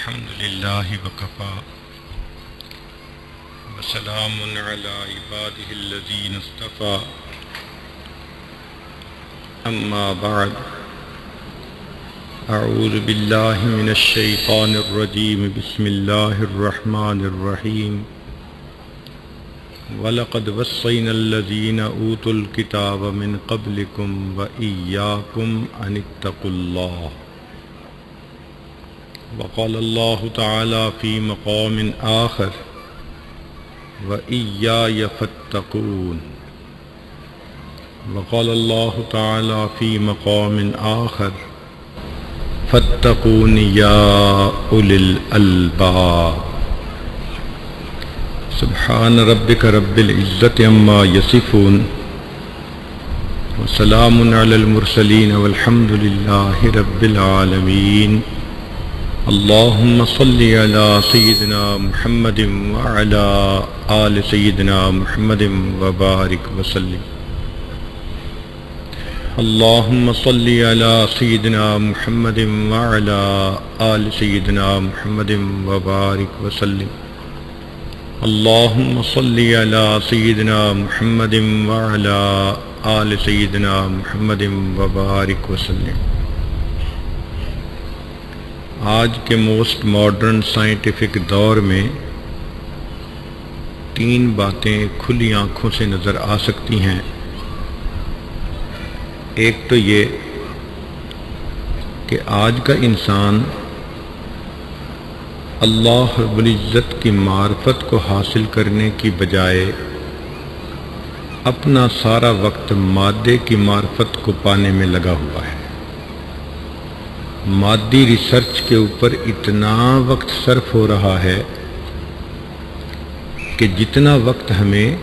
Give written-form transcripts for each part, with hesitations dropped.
الحمد لله وكفى وسلام على عباده الذين اصطفى أما بعد أعوذ بالله من الشيطان الرجيم بسم الله الرحمن الرحيم وَلَقَدْ وَصَّيْنَا الَّذِينَ أُوتُوا الْكِتَابَ مِنْ قَبْلِكُمْ وَإِيَّاكُمْ أَنِ اتَّقُوا اللَّهَ وقال الله تعالى في مقام آخر وإياي فاتقون وقال الله تعالى في مقام آخر فاتقون يا أولي الألباب سبحان ربك رب العزة عما يصفون وسلام على المرسلين والحمد لله رب العالمين اللهم صل على سيدنا محمد وعلى آل سيدنا محمد وبارك وسلم اللهم صل على سيدنا محمد وعلى آل سيدنا محمد وبارك وسلم اللهم صل على سيدنا محمد وعلى آل سيدنا محمد وبارك وسلم آج کے موسٹ ماڈرن سائنٹیفک دور میں تین باتیں کھلی آنکھوں سے نظر آ سکتی ہیں۔ ایک تو یہ کہ آج کا انسان اللہ رب العزت کی معرفت کو حاصل کرنے کی بجائے اپنا سارا وقت مادے کی معرفت کو پانے میں لگا ہوا ہے۔ مادی ریسرچ کے اوپر اتنا وقت صرف ہو رہا ہے کہ جتنا وقت ہمیں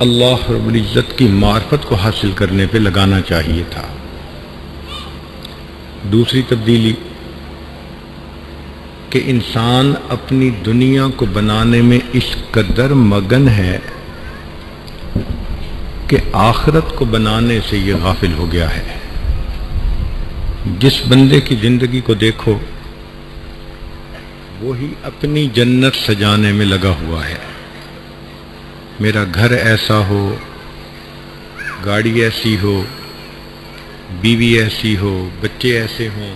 اللہ رب العزت کی معرفت کو حاصل کرنے پہ لگانا چاہیے تھا۔ دوسری تبدیلی کہ انسان اپنی دنیا کو بنانے میں اس قدر مگن ہے کہ آخرت کو بنانے سے یہ غافل ہو گیا ہے۔ جس بندے کی زندگی کو دیکھو وہی اپنی جنت سجانے میں لگا ہوا ہے۔ میرا گھر ایسا ہو، گاڑی ایسی ہو، بیوی ایسی ہو، بچے ایسے ہوں،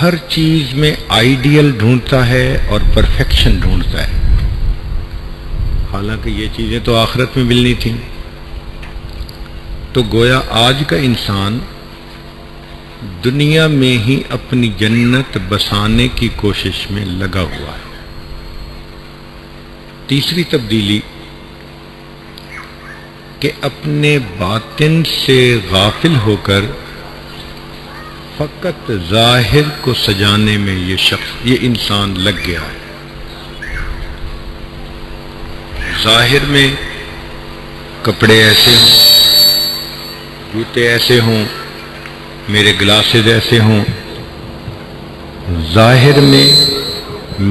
ہر چیز میں آئیڈیل ڈھونڈتا ہے اور پرفیکشن ڈھونڈتا ہے، حالانکہ یہ چیزیں تو آخرت میں ملنی تھیں۔ تو گویا آج کا انسان دنیا میں ہی اپنی جنت بسانے کی کوشش میں لگا ہوا ہے۔ تیسری تبدیلی کہ اپنے باطن سے غافل ہو کر فقط ظاہر کو سجانے میں یہ انسان لگ گیا ہے۔ ظاہر میں کپڑے ایسے ہوں، جوتے ایسے ہوں، میرے گلاسز ایسے ہوں، ظاہر میں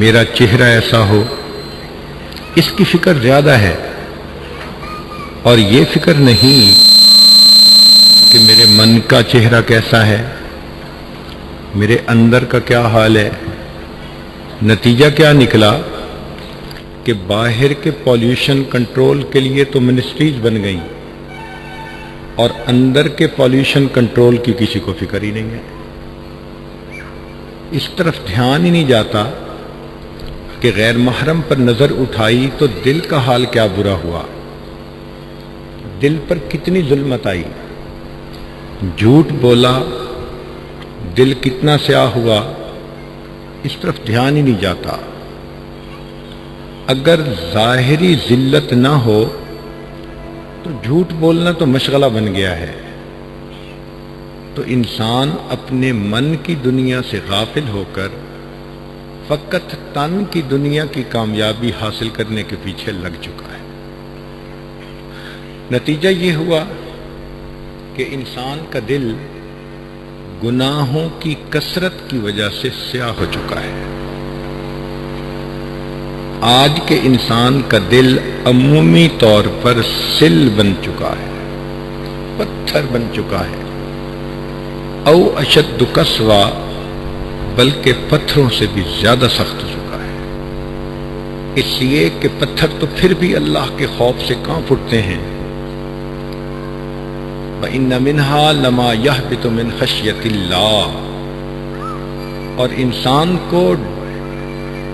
میرا چہرہ ایسا ہو، اس کی فکر زیادہ ہے، اور یہ فکر نہیں کہ میرے من کا چہرہ کیسا ہے، میرے اندر کا کیا حال ہے۔ نتیجہ کیا نکلا کہ باہر کے پولیوشن کنٹرول کے لیے تو منسٹریز بن گئیں، اور اندر کے پولیوشن کنٹرول کی کسی کو فکر ہی نہیں ہے۔ اس طرف دھیان ہی نہیں جاتا کہ غیر محرم پر نظر اٹھائی تو دل کا حال کیا برا ہوا، دل پر کتنی ظلمت آئی، جھوٹ بولا، دل کتنا سیاہ ہوا، اس طرف دھیان ہی نہیں جاتا۔ اگر ظاہری ذلت نہ ہو تو جھوٹ بولنا تو مشغلہ بن گیا ہے۔ تو انسان اپنے من کی دنیا سے غافل ہو کر فقط تن کی دنیا کی کامیابی حاصل کرنے کے پیچھے لگ چکا ہے۔ نتیجہ یہ ہوا کہ انسان کا دل گناہوں کی کثرت کی وجہ سے سیاہ ہو چکا ہے۔ آج کے انسان کا دل عمومی طور پر سل بن چکا ہے، پتھر بن چکا ہے۔ او اشد قسوہ، بلکہ پتھروں سے بھی زیادہ سخت ہو چکا ہے، اس لیے کہ پتھر تو پھر بھی اللہ کے خوف سے کانپ اٹھتے ہیں۔ وَإِنَّ مِنْهَا لَمَا يَهْبِطُ مِنْ خَشْيَةِ اللَّهِ، اور انسان کو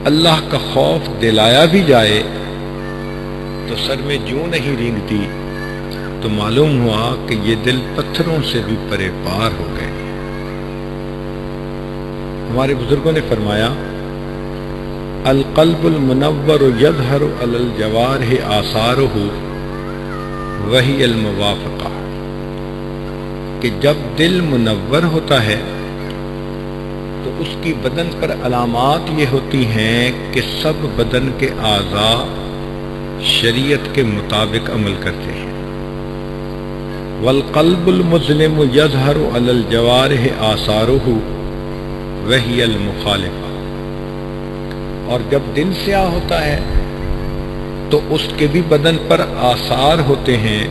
اللہ کا خوف دلایا بھی جائے تو سر میں جوں نہیں رینگتی، تو معلوم ہوا کہ یہ دل پتھروں سے بھی پرے پار ہو گئے۔ ہمارے بزرگوں نے فرمایا القلب المنور یظہر علی الجوارح آثارہ وہی الموافقہ، کہ جب دل منور ہوتا ہے تو اس کی بدن پر علامات یہ ہوتی ہیں کہ سب بدن کے اعضاء شریعت کے مطابق عمل کرتے ہیں۔ والقلب المظلم یظہر علی الجوارح آثارہ وہی المخالفہ، اور جب دل سیاہ ہوتا ہے تو اس کے بھی بدن پر آثار ہوتے ہیں،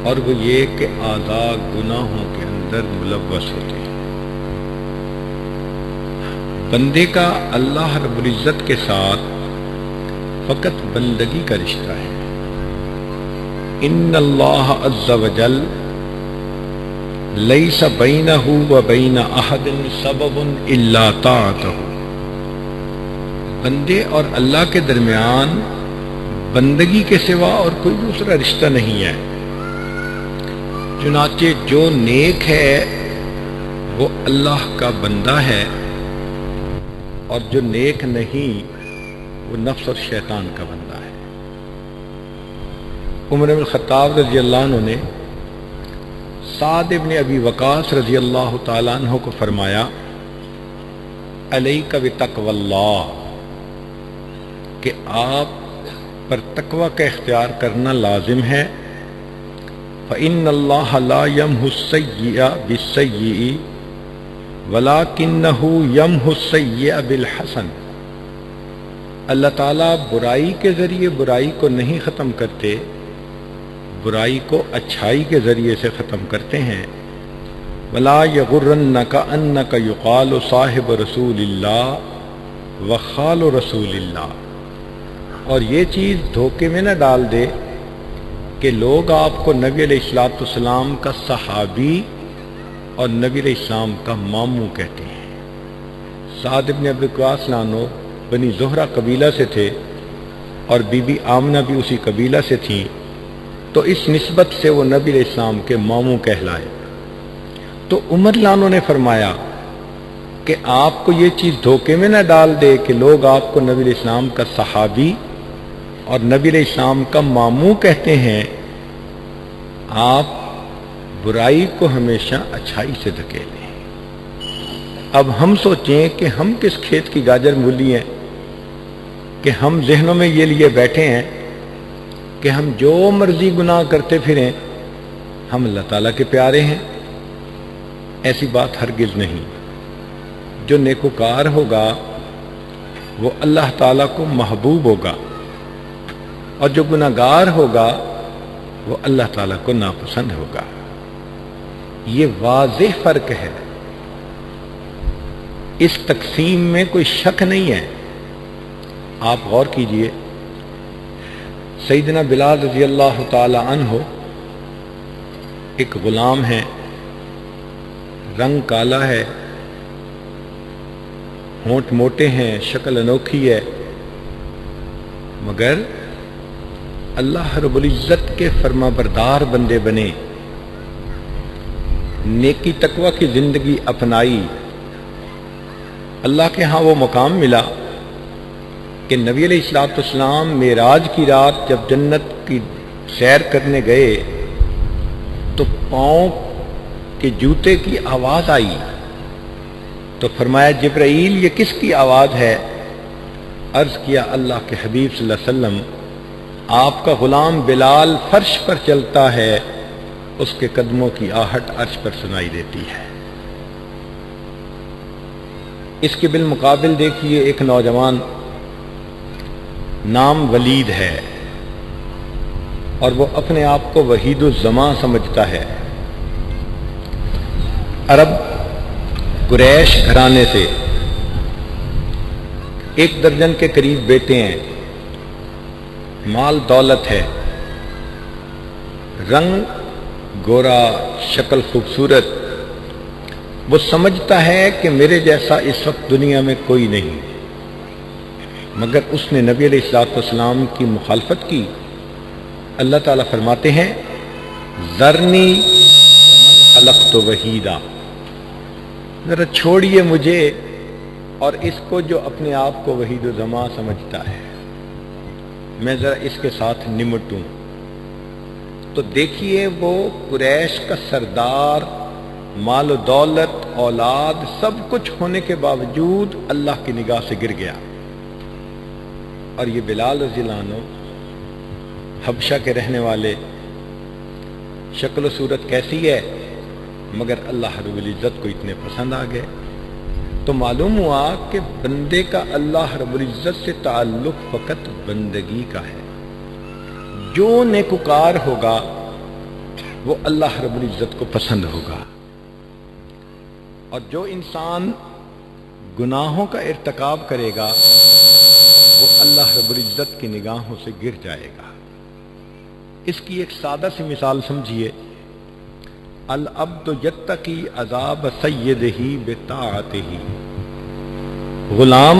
اور وہ یہ کہ اعضاء گناہوں کے اندر ملوث ہوتے ہیں۔ بندے کا اللہ رب العزت کے ساتھ فقط بندگی کا رشتہ ہے۔ ان اللہ عز وجل لیس بینہ وبین احد سبب الا طاعتہ، بندے اور اللہ کے درمیان بندگی کے سوا اور کوئی دوسرا رشتہ نہیں ہے۔ چنانچہ جو نیک ہے وہ اللہ کا بندہ ہے، اور جو نیک نہیں وہ نفس اور شیطان کا بندہ ہے۔ عمر بن الخطاب رضی اللہ عنہ نے سعد ابن ابی وقاص رضی اللہ تعالیٰ عنہ کو فرمایا علیک بتقوی اللہ، کہ آپ پر تقوی کا اختیار کرنا لازم ہے۔ فإن اللہ لا یمحو السیئ بالسیئ ولکنہ یمحو السیئ بالحسن، اللہ تعالیٰ برائی کے ذریعے برائی کو نہیں ختم کرتے، برائی کو اچھائی کے ذریعے سے ختم کرتے ہیں۔ ولا یغرنک انک یقال صاحب رسول اللہ وخال رسول اللہ، اور یہ چیز دھوکے میں نہ ڈال دے کہ لوگ آپ کو نبی علیہ السلام کا صحابی اور نبی علیہ السلام کا ماموں کہتے ہیں۔ سعد ابن ابی وقاص لانو بنی زہرہ قبیلہ سے تھے، اور بی بی آمنہ بھی اسی قبیلہ سے تھیں، تو اس نسبت سے وہ نبی علیہ السلام کے ماموں کہلائے۔ تو عمر لانو نے فرمایا کہ آپ کو یہ چیز دھوکے میں نہ ڈال دے کہ لوگ آپ کو نبی علیہ السلام کا صحابی اور نبی علیہ السلام کا ماموں کہتے ہیں، آپ برائی کو ہمیشہ اچھائی سے دھکیلیں۔ اب ہم سوچیں کہ ہم کس کھیت کی گاجر مولی ہیں کہ ہم ذہنوں میں یہ لیے بیٹھے ہیں کہ ہم جو مرضی گناہ کرتے پھریں ہم اللہ تعالیٰ کے پیارے ہیں۔ ایسی بات ہرگز نہیں۔ جو نیکوکار ہوگا وہ اللہ تعالیٰ کو محبوب ہوگا، اور جو گناہگار ہوگا وہ اللہ تعالیٰ کو ناپسند ہوگا۔ یہ واضح فرق ہے، اس تقسیم میں کوئی شک نہیں ہے۔ آپ غور کیجئے، سیدنا بلال رضی اللہ تعالی عنہ ایک غلام ہے، رنگ کالا ہے، ہونٹ موٹے ہیں، شکل انوکھی ہے، مگر اللہ رب العزت کے فرما بردار بندے بنے، نیکی تقوی کی زندگی اپنائی، اللہ کے ہاں وہ مقام ملا کہ نبی علیہ السلام معراج کی رات جب جنت کی سیر کرنے گئے تو پاؤں کے جوتے کی آواز آئی، تو فرمایا جبرائیل یہ کس کی آواز ہے؟ عرض کیا اللہ کے حبیب صلی اللہ علیہ وسلم آپ کا غلام بلال فرش پر چلتا ہے، اس کے قدموں کی آہٹ عرش پر سنائی دیتی ہے۔ اس کے بالمقابل دیکھیے ایک نوجوان نام ولید ہے، اور وہ اپنے آپ کو وحید الزماں سمجھتا ہے۔ عرب قریش گھرانے سے، 1 درجن کے قریب بیٹے ہیں، مال دولت ہے، رنگ گورا، شکل خوبصورت، وہ سمجھتا ہے کہ میرے جیسا اس وقت دنیا میں کوئی نہیں، مگر اس نے نبی علیہ الصلوۃ والسلام کی مخالفت کی۔ اللہ تعالیٰ فرماتے ہیں ذرنی ومن خلقت وحیدا، ذرا چھوڑیے مجھے اور اس کو جو اپنے آپ کو وحید و زماں سمجھتا ہے، میں ذرا اس کے ساتھ نمٹوں۔ تو دیکھیے وہ قریش کا سردار، مال و دولت، اولاد، سب کچھ ہونے کے باوجود اللہ کی نگاہ سے گر گیا۔ اور یہ بلال رضی اللہ عنہ حبشہ کے رہنے والے، شکل و صورت کیسی ہے، مگر اللہ رب العزت کو اتنے پسند آ گئے۔ تو معلوم ہوا کہ بندے کا اللہ رب العزت سے تعلق فقط بندگی کا ہے۔ جو نیکوکار ہوگا وہ اللہ رب العزت کو پسند ہوگا، اور جو انسان گناہوں کا ارتکاب کرے گا وہ اللہ رب العزت کی نگاہوں سے گر جائے گا۔ اس کی ایک سادہ سی مثال سمجھیے، العبد یتقی عذاب سیدہ بطاعتہ، غلام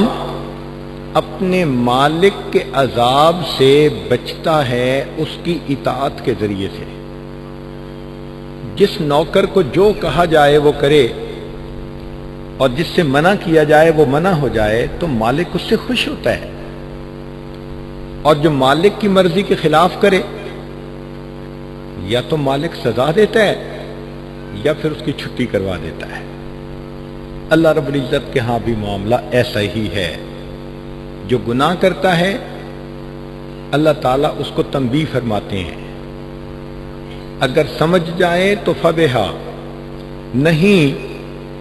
اپنے مالک کے عذاب سے بچتا ہے اس کی اطاعت کے ذریعے سے۔ جس نوکر کو جو کہا جائے وہ کرے اور جس سے منع کیا جائے وہ منع ہو جائے تو مالک اس سے خوش ہوتا ہے، اور جو مالک کی مرضی کے خلاف کرے یا تو مالک سزا دیتا ہے یا پھر اس کی چھٹی کروا دیتا ہے۔ اللہ رب العزت کے ہاں بھی معاملہ ایسا ہی ہے، جو گناہ کرتا ہے اللہ تعالیٰ اس کو تنبیہ فرماتے ہیں، اگر سمجھ جائے تو فبہا، نہیں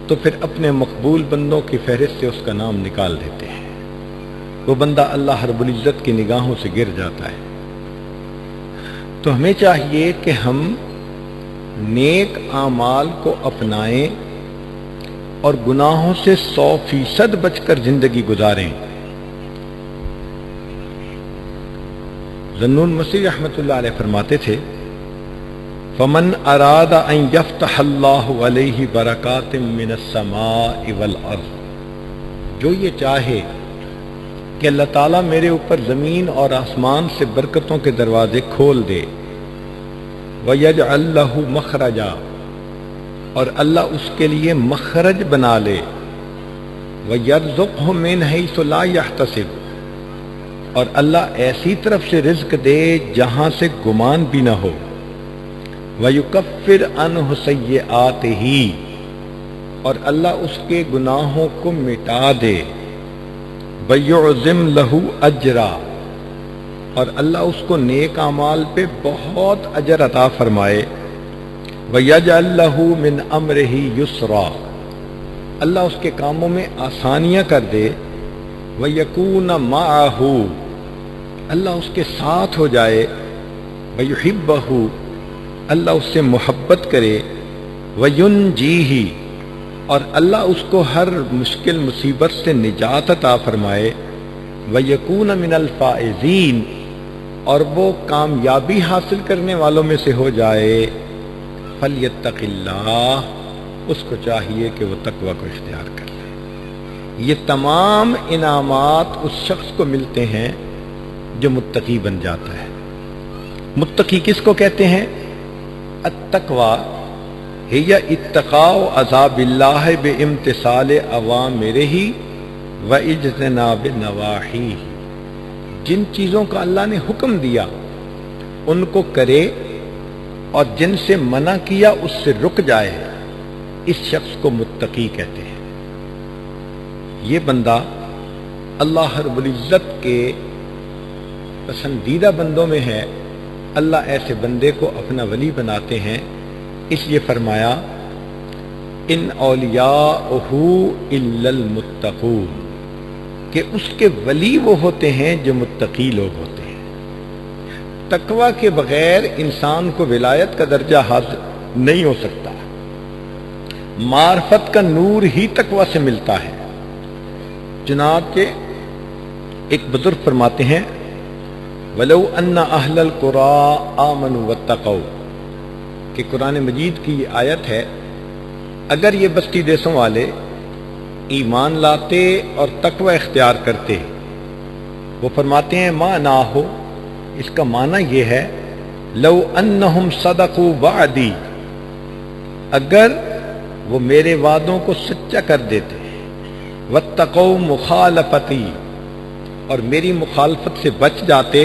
تو پھر اپنے مقبول بندوں کی فہرست سے اس کا نام نکال دیتے ہیں۔ وہ بندہ اللہ رب العزت کی نگاہوں سے گر جاتا ہے۔ تو ہمیں چاہیے کہ ہم نیک اعمال کو اپنائیں اور گناہوں سے 100% بچ کر زندگی گزاریں۔ ذو المسیح رحمۃ اللہ علیہ فرماتے تھے فمن اراد ان یفتح اللہ علیہ برکات من السماء والارض، جو یہ چاہے کہ اللہ تعالیٰ میرے اوپر زمین اور آسمان سے برکتوں کے دروازے کھول دے، وَيَجْعَلْ لَهُ مَخْرَجًا، اور اللہ اس کے لیے مخرج بنا لے، وَيَرْزُقْهُ مِنْ حَيْثُ لَا يَحْتَسِبُ، اور اللہ ایسی طرف سے رزق دے جہاں سے گمان بھی نہ ہو، وَيُكَفِّرْ عَنْهُ سَيِّئَاتِهِ، اور اللہ اس کے گناہوں کو مٹا دے، وَيُعْظِمْ لَهُ أَجْرًا، اور اللہ اس کو نیک اعمال پہ بہت اجر عطا فرمائے، وَيَجْعَلْ لَهُ مِنْ أَمْرِهِ يُسْرًا، اللہ اس کے کاموں میں آسانیاں کر دے، وَيَكُونَ مَعَهُ، اللہ اس کے ساتھ ہو جائے، وَيُحِبَّهُ، اللہ اس سے محبت کرے، وَيُنْجِيهِ، اور اللہ اس کو ہر مشکل مصیبت سے نجات عطا فرمائے، وَيَكُونَ مِنَ الْفَائِزِينَ، اور وہ کامیابی حاصل کرنے والوں میں سے ہو جائے، فَلْيَتَّقِ اللَّهَ، اس کو چاہیے کہ وہ تقوی کو اختیار کر لے۔ یہ تمام انعامات اس شخص کو ملتے ہیں جو متقی بن جاتا ہے۔ متقی کس کو کہتے ہیں؟ التقوی ہی اتقاء عذاب اللہ بامتثال اوامرہ واجتناب نواہیہ، جن چیزوں کا اللہ نے حکم دیا ان کو کرے اور جن سے منع کیا اس سے رک جائے، اس شخص کو متقی کہتے ہیں۔ یہ بندہ اللہ رب العزت کے پسندیدہ بندوں میں ہے، اللہ ایسے بندے کو اپنا ولی بناتے ہیں، اس لیے فرمایا ان اولیاءہ الا المتقون، کہ اس کے ولی وہ ہوتے ہیں جو متقی لوگ ہوتے ہیں۔ تقوی کے بغیر انسان کو ولایت کا درجہ حاصل نہیں ہو سکتا۔ معرفت کا نور ہی تقویٰ سے ملتا ہے۔ چنانچہ ایک بزرگ فرماتے ہیں وَلَوْ أَنَّ أَهْلَ الْقُرَىٰ آمَنُوا وَاتَّقَوْا، کہ قرآن مجید کی یہ آیت ہے، اگر یہ بستی دیسوں والے ایمان لاتے اور تقوی اختیار کرتے، وہ فرماتے ہیں معنی ہو، اس کا معنی یہ ہے لو انہم صدقوا وعدی، اگر وہ میرے وعدوں کو سچا کر دیتے، واتقوا مخالفتی، اور میری مخالفت سے بچ جاتے،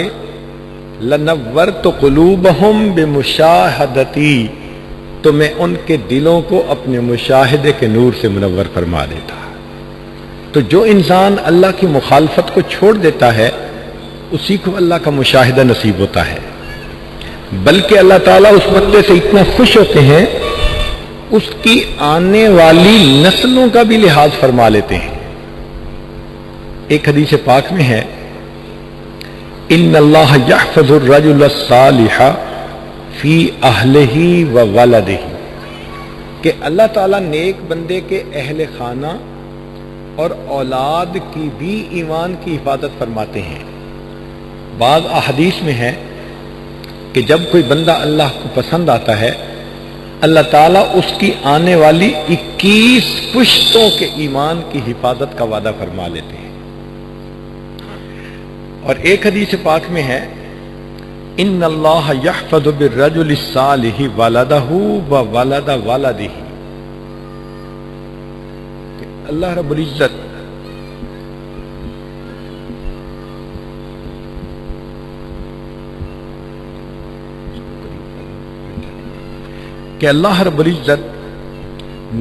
لنورت قلوبہم بمشاہدتی، تو میں ان کے دلوں کو اپنے مشاہدے کے نور سے منور فرما دیتا۔ تو جو انسان اللہ کی مخالفت کو چھوڑ دیتا ہے اسی کو اللہ کا مشاہدہ نصیب ہوتا ہے، بلکہ اللہ تعالیٰ اس بندے سے اتنا خوش ہوتے ہیں اس کی آنے والی نسلوں کا بھی لحاظ فرما لیتے ہیں۔ ایک حدیث پاک میں ہے ان اللہ یحفظ الرجل الصالح فی اہلہ و ولدہ، کہ اللہ تعالیٰ نیک بندے کے اہل خانہ اور اولاد کی بھی ایمان کی حفاظت فرماتے ہیں۔ بعض احادیث میں ہے کہ جب کوئی بندہ اللہ کو پسند آتا ہے اللہ تعالیٰ اس کی آنے والی 21 پشتوں کے ایمان کی حفاظت کا وعدہ فرما لیتے ہیں۔ اور ایک حدیث پاک میں ہے ان اللہ یحفظ بالرجل الصالح ولدہ و ولد ولدہ، کہ اللہ رب العزت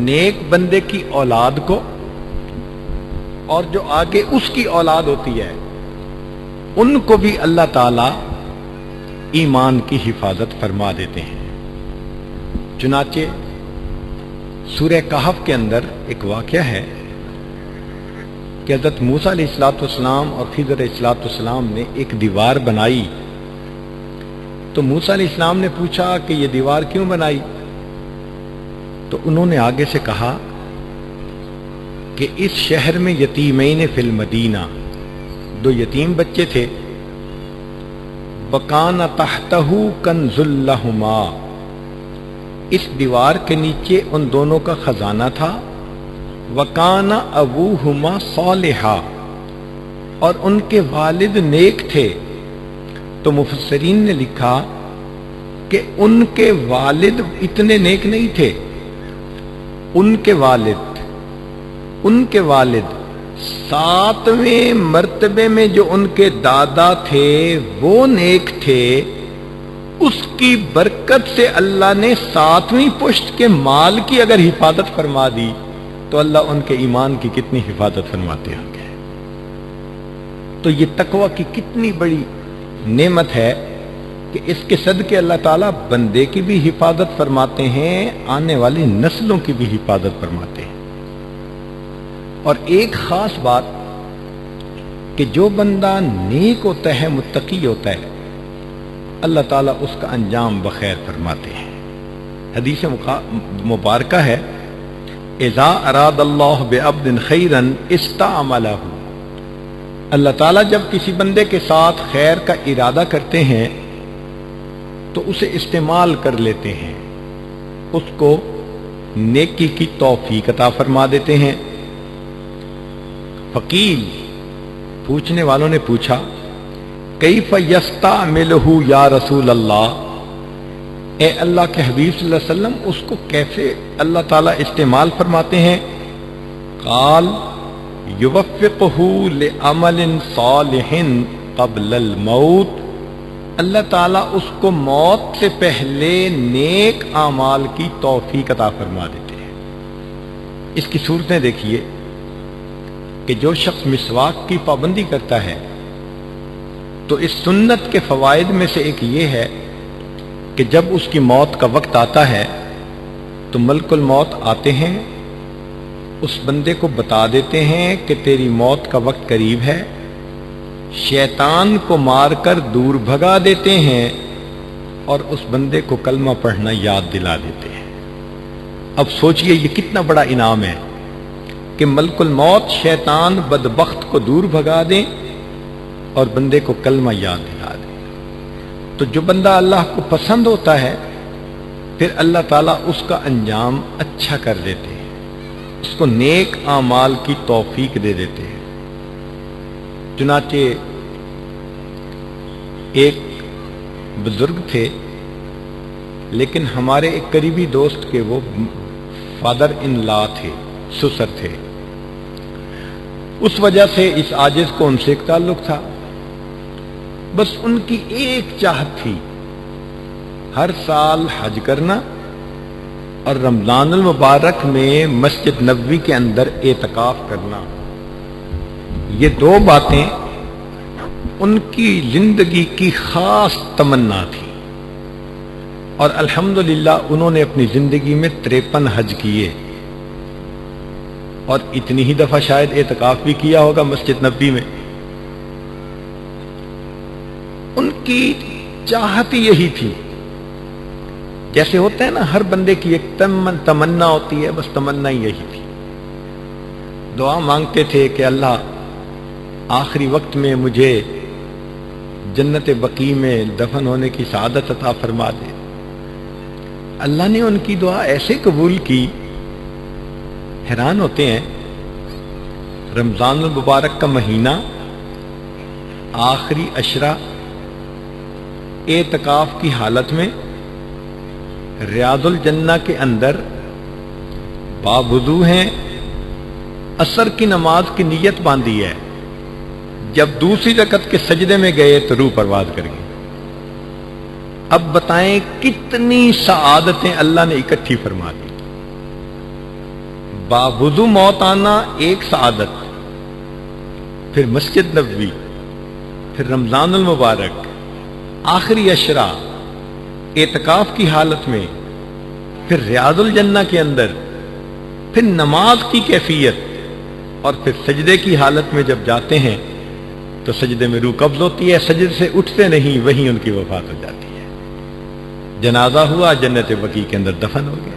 نیک بندے کی اولاد کو اور جو آگے اس کی اولاد ہوتی ہے ان کو بھی اللہ تعالی ایمان کی حفاظت فرما دیتے ہیں۔ چنانچہ سورہ کہف کے اندر ایک واقعہ ہے کہ حضرت موسیٰ علیہ السلام اور خضر علیہ السلام نے ایک دیوار بنائی، تو موسیٰ علیہ السلام نے پوچھا کہ یہ دیوار کیوں بنائی؟ تو انہوں نے آگے سے کہا کہ اس شہر میں یتیمین فی المدینہ، دو یتیم بچے تھے، وَكَانَ تَحْتَهُ كَنْزٌ لَهُمَا، اس دیوار کے نیچے ان دونوں کا خزانہ تھا، وَكَانَ أَبُوهُمَا صَالِحًا، اور ان کے والد نیک تھے۔ تو مفسرین نے لکھا کہ ان کے والد اتنے نیک نہیں تھے، ان کے والد 7ویں مرتبے میں جو ان کے دادا تھے وہ نیک تھے، اس کی برکت سے اللہ نے 7ویں پشت کے مال کی اگر حفاظت فرما دی تو اللہ ان کے ایمان کی کتنی حفاظت فرماتے ہوں گے۔ تو یہ تقوی کی کتنی بڑی نعمت ہے کہ اس کے صدقے اللہ تعالیٰ بندے کی بھی حفاظت فرماتے ہیں، آنے والی نسلوں کی بھی حفاظت فرماتے ہیں۔ اور ایک خاص بات کہ جو بندہ نیک ہوتا ہے، متقی ہوتا ہے، اللہ تعالیٰ اس کا انجام بخیر فرماتے ہیں۔ حدیث مبارکہ ہے اذا اراد اللہ بعبد خیرا استعملہ، اللہ تعالیٰ جب کسی بندے کے ساتھ خیر کا ارادہ کرتے ہیں تو اسے استعمال کر لیتے ہیں، اس کو نیکی کی توفیق عطا فرما دیتے ہیں۔ فقیل، پوچھنے والوں نے پوچھا کیف یستعملہ یا رسول اللہ، اے اللہ کے حبیب صلی اللہ علیہ وسلم اس کو کیسے اللہ تعالیٰ استعمال فرماتے ہیں؟ قال یوفقہ لعمل صالح قبل الموت، اللہ تعالیٰ اس کو موت سے پہلے نیک اعمال کی توفیق عطا فرما دیتے ہیں۔ اس کی صورتیں دیکھیے کہ جو شخص مسواک کی پابندی کرتا ہے تو اس سنت کے فوائد میں سے ایک یہ ہے کہ جب اس کی موت کا وقت آتا ہے تو ملک الموت آتے ہیں، اس بندے کو بتا دیتے ہیں کہ تیری موت کا وقت قریب ہے، شیطان کو مار کر دور بھگا دیتے ہیں اور اس بندے کو کلمہ پڑھنا یاد دلا دیتے ہیں۔ اب سوچئے یہ کتنا بڑا انعام ہے کہ ملک الموت شیطان بدبخت کو دور بھگا دیں اور بندے کو کلمہ یاد دلا دیں۔ تو جو بندہ اللہ کو پسند ہوتا ہے پھر اللہ تعالیٰ اس کا انجام اچھا کر دیتے ہیں، اس کو نیک اعمال کی توفیق دے دیتے ہیں۔ چنانچہ ایک بزرگ تھے لیکن ہمارے ایک قریبی دوست کے وہ فادر ان لا تھے، سسر تھے، اس وجہ سے اس عاجز کو ان سے ایک تعلق تھا۔ بس ان کی ایک چاہت تھی، ہر سال حج کرنا اور رمضان المبارک میں مسجد نبوی کے اندر اعتکاف کرنا۔ یہ دو باتیں ان کی زندگی کی خاص تمنا تھی، اور الحمدللہ انہوں نے اپنی زندگی میں 53 حج کیے، اور اتنی ہی دفعہ شاید اعتکاف بھی کیا ہوگا مسجد نبوی میں۔ ان کی چاہت یہی تھی، جیسے ہوتا ہے نا ہر بندے کی ایک تمنا ہوتی ہے، بس تمنا ہی یہی تھی۔ دعا مانگتے تھے کہ اللہ آخری وقت میں مجھے جنت بقیع میں دفن ہونے کی سعادت عطا فرما دے۔ اللہ نے ان کی دعا ایسے قبول کی، حیران ہوتے ہیں، رمضان المبارک کا مہینہ، آخری عشرہ، اعتکاف کی حالت میں ریاض الجنہ کے اندر باوضو ہیں، عصر کی نماز کی نیت باندھی ہے، جب دوسری رکعت کے سجدے میں گئے تو روح پرواز کر گئی۔ اب بتائیں کتنی سعادتیں اللہ نے اکٹھی فرما دی۔ باوضو موت آنا ایک سعادت، پھر مسجد نبوی، پھر رمضان المبارک، آخری عشرہ، اعتکاف کی حالت میں، پھر ریاض الجنہ کے اندر، پھر نماز کی کیفیت، اور پھر سجدے کی حالت میں جب جاتے ہیں تو سجدے میں روح قبض ہوتی ہے، سجدے سے اٹھتے نہیں، وہیں ان کی وفات ہو جاتی ہے۔ جنازہ ہوا، جنت بقیع کے اندر دفن ہو گئے۔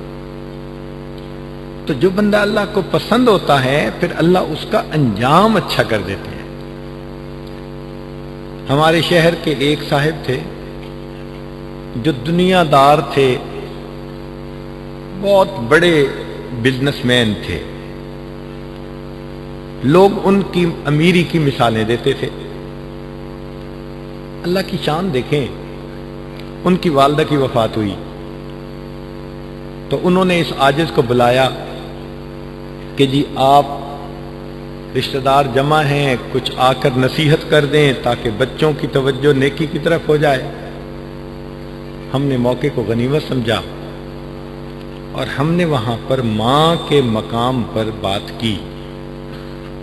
تو جو بندہ اللہ کو پسند ہوتا ہے پھر اللہ اس کا انجام اچھا کر دیتے ہیں۔ ہمارے شہر کے ایک صاحب تھے جو دنیا دار تھے، بہت بڑے بزنس مین تھے، لوگ ان کی امیری کی مثالیں دیتے تھے۔ اللہ کی شان دیکھیں، ان کی والدہ کی وفات ہوئی تو انہوں نے اس عاجز کو بلایا کہ جی آپ رشتہ دار جمع ہیں، کچھ آ کر نصیحت کر دیں تاکہ بچوں کی توجہ نیکی کی طرف ہو جائے۔ ہم نے موقع کو غنیمت سمجھا اور ہم نے وہاں پر ماں کے مقام پر بات کی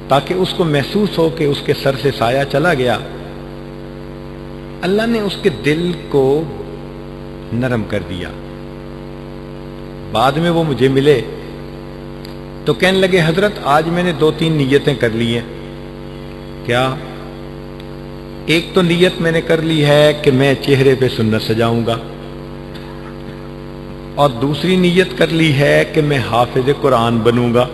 تاکہ اس کو محسوس ہو کہ اس کے سر سے سایہ چلا گیا۔ اللہ نے اس کے دل کو نرم کر دیا۔ بعد میں وہ مجھے ملے تو کہنے لگے حضرت آج میں نے 2-3 نیتیں کر لی ہیں۔ کیا؟ ایک تو نیت میں نے کر لی ہے کہ میں چہرے پہ سنت سجاؤں گا، اور دوسری نیت کر لی ہے کہ میں حافظ قرآن بنوں گا،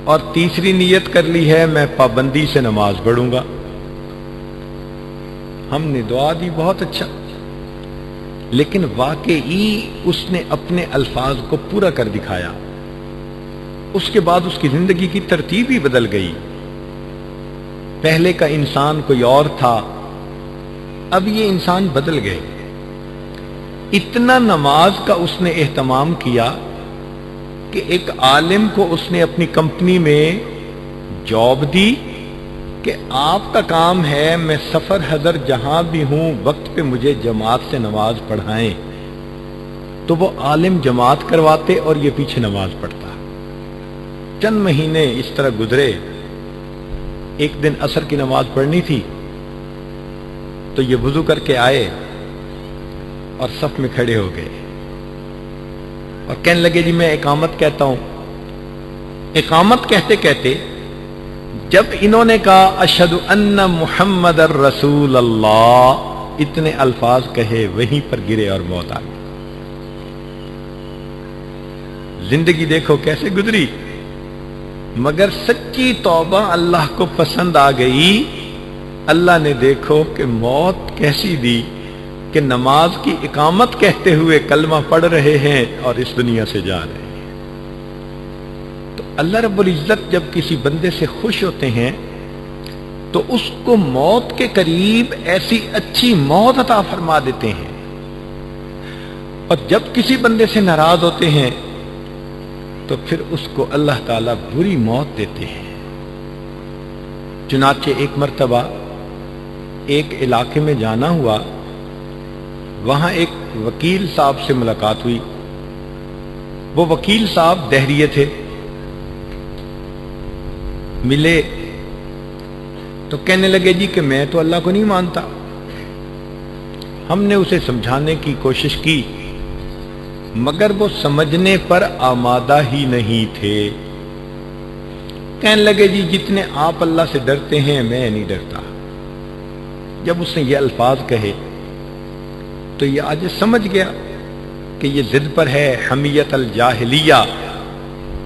اور تیسری نیت کر لی ہے میں پابندی سے نماز پڑھوں گا۔ ہم نے دعا دی، بہت اچھا، لیکن واقعی اس نے اپنے الفاظ کو پورا کر دکھایا۔ اس کے بعد اس کی زندگی کی ترتیب ہی بدل گئی۔ پہلے کا انسان کوئی اور تھا، اب یہ انسان بدل گئے۔ اتنا نماز کا اس نے اہتمام کیا کہ ایک عالم کو اس نے اپنی کمپنی میں جاب دی کہ آپ کا کام ہے میں سفر حضر جہاں بھی ہوں وقت پہ مجھے جماعت سے نماز پڑھائیں۔ تو وہ عالم جماعت کرواتے اور یہ پیچھے نماز پڑھتا۔ چند مہینے اس طرح گزرے۔ ایک دن عصر کی نماز پڑھنی تھی تو یہ وضو کر کے آئے اور صف میں کھڑے ہو گئے اور کہنے لگے جی میں اقامت کہتا ہوں۔ اقامت کہتے کہتے جب انہوں نے کہا اشہد ان محمد الرسول اللہ، اتنے الفاظ کہے وہیں پر گرے اور موت آ گئی۔ زندگی دیکھو کیسے گزری، مگر سچی توبہ اللہ کو پسند آ گئی۔ اللہ نے دیکھو کہ موت کیسی دی کہ نماز کی اقامت کہتے ہوئے کلمہ پڑھ رہے ہیں اور اس دنیا سے جا رہے ہیں۔ تو اللہ رب العزت جب کسی بندے سے خوش ہوتے ہیں تو اس کو موت کے قریب ایسی اچھی موت عطا فرما دیتے ہیں، اور جب کسی بندے سے ناراض ہوتے ہیں تو پھر اس کو اللہ تعالیٰ بری موت دیتے ہیں۔ چنانچہ ایک مرتبہ ایک علاقے میں جانا ہوا، وہاں ایک وکیل صاحب سے ملاقات ہوئی۔ وہ وکیل صاحب دہریے تھے، ملے تو کہنے لگے جی کہ میں تو اللہ کو نہیں مانتا۔ ہم نے اسے سمجھانے کی کوشش کی مگر وہ سمجھنے پر آمادہ ہی نہیں تھے۔ کہنے لگے جی جتنے آپ اللہ سے ڈرتے ہیں میں نہیں ڈرتا۔ جب اس نے یہ الفاظ کہے تو یہ آج سمجھ گیا کہ یہ ضد پر ہے، حمیت الجاہلیہ،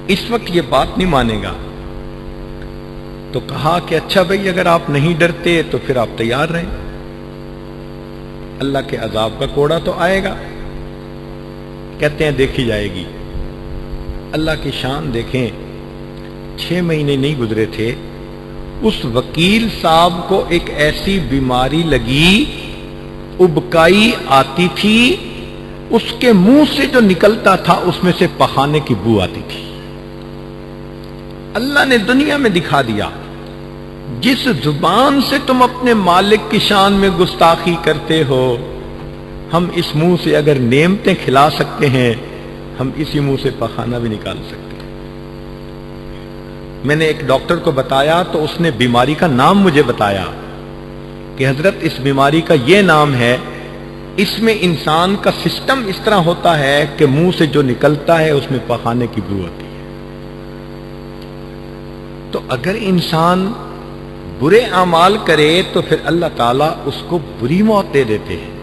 اس وقت یہ بات نہیں مانے گا۔ تو کہا کہ اچھا بھئی اگر آپ نہیں ڈرتے تو پھر آپ تیار رہیں، اللہ کے عذاب کا کوڑا تو آئے گا۔ کہتے ہیں دیکھی جائے گی۔ اللہ کی شان دیکھیں، 6 مہینے نہیں گزرے تھے، اس وکیل صاحب کو ایک ایسی بیماری لگی، ابکائی آتی تھی، اس کے منہ سے جو نکلتا تھا اس میں سے پخانے کی بو آتی تھی۔ اللہ نے دنیا میں دکھا دیا، جس زبان سے تم اپنے مالک کی شان میں گستاخی کرتے ہو، ہم اس منہ سے اگر نعمتیں کھلا سکتے ہیں، ہم اسی منہ سے پخانہ بھی نکال سکتے ہیں۔ میں نے ایک ڈاکٹر کو بتایا تو اس نے بیماری کا نام مجھے بتایا کہ حضرت اس بیماری کا یہ نام ہے، اس میں انسان کا سسٹم اس طرح ہوتا ہے کہ منہ سے جو نکلتا ہے اس میں پخانے کی بو آتی ہے۔ تو اگر انسان برے اعمال کرے تو پھر اللہ تعالیٰ اس کو بری موت دے دیتے ہیں۔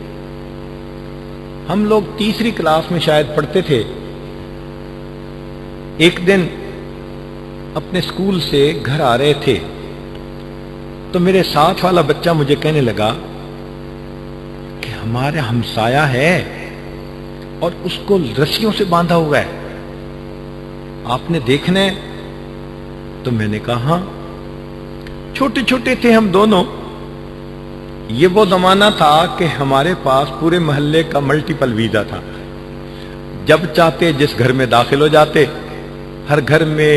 ہم لوگ تیسری کلاس میں شاید پڑھتے تھے، ایک دن اپنے اسکول سے گھر آ رہے تھے تو میرے ساتھ والا بچہ مجھے کہنے لگا کہ ہمارا ہمسایہ ہے اور اس کو رسیوں سے باندھا ہوا ہے، آپ نے دیکھنا ہے؟ تو میں نے کہا ہاں۔ چھوٹے چھوٹے تھے ہم دونوں، یہ وہ زمانہ تھا کہ ہمارے پاس پورے محلے کا ملٹیپل ویزا تھا، جب چاہتے جس گھر میں داخل ہو جاتے۔ ہر گھر میں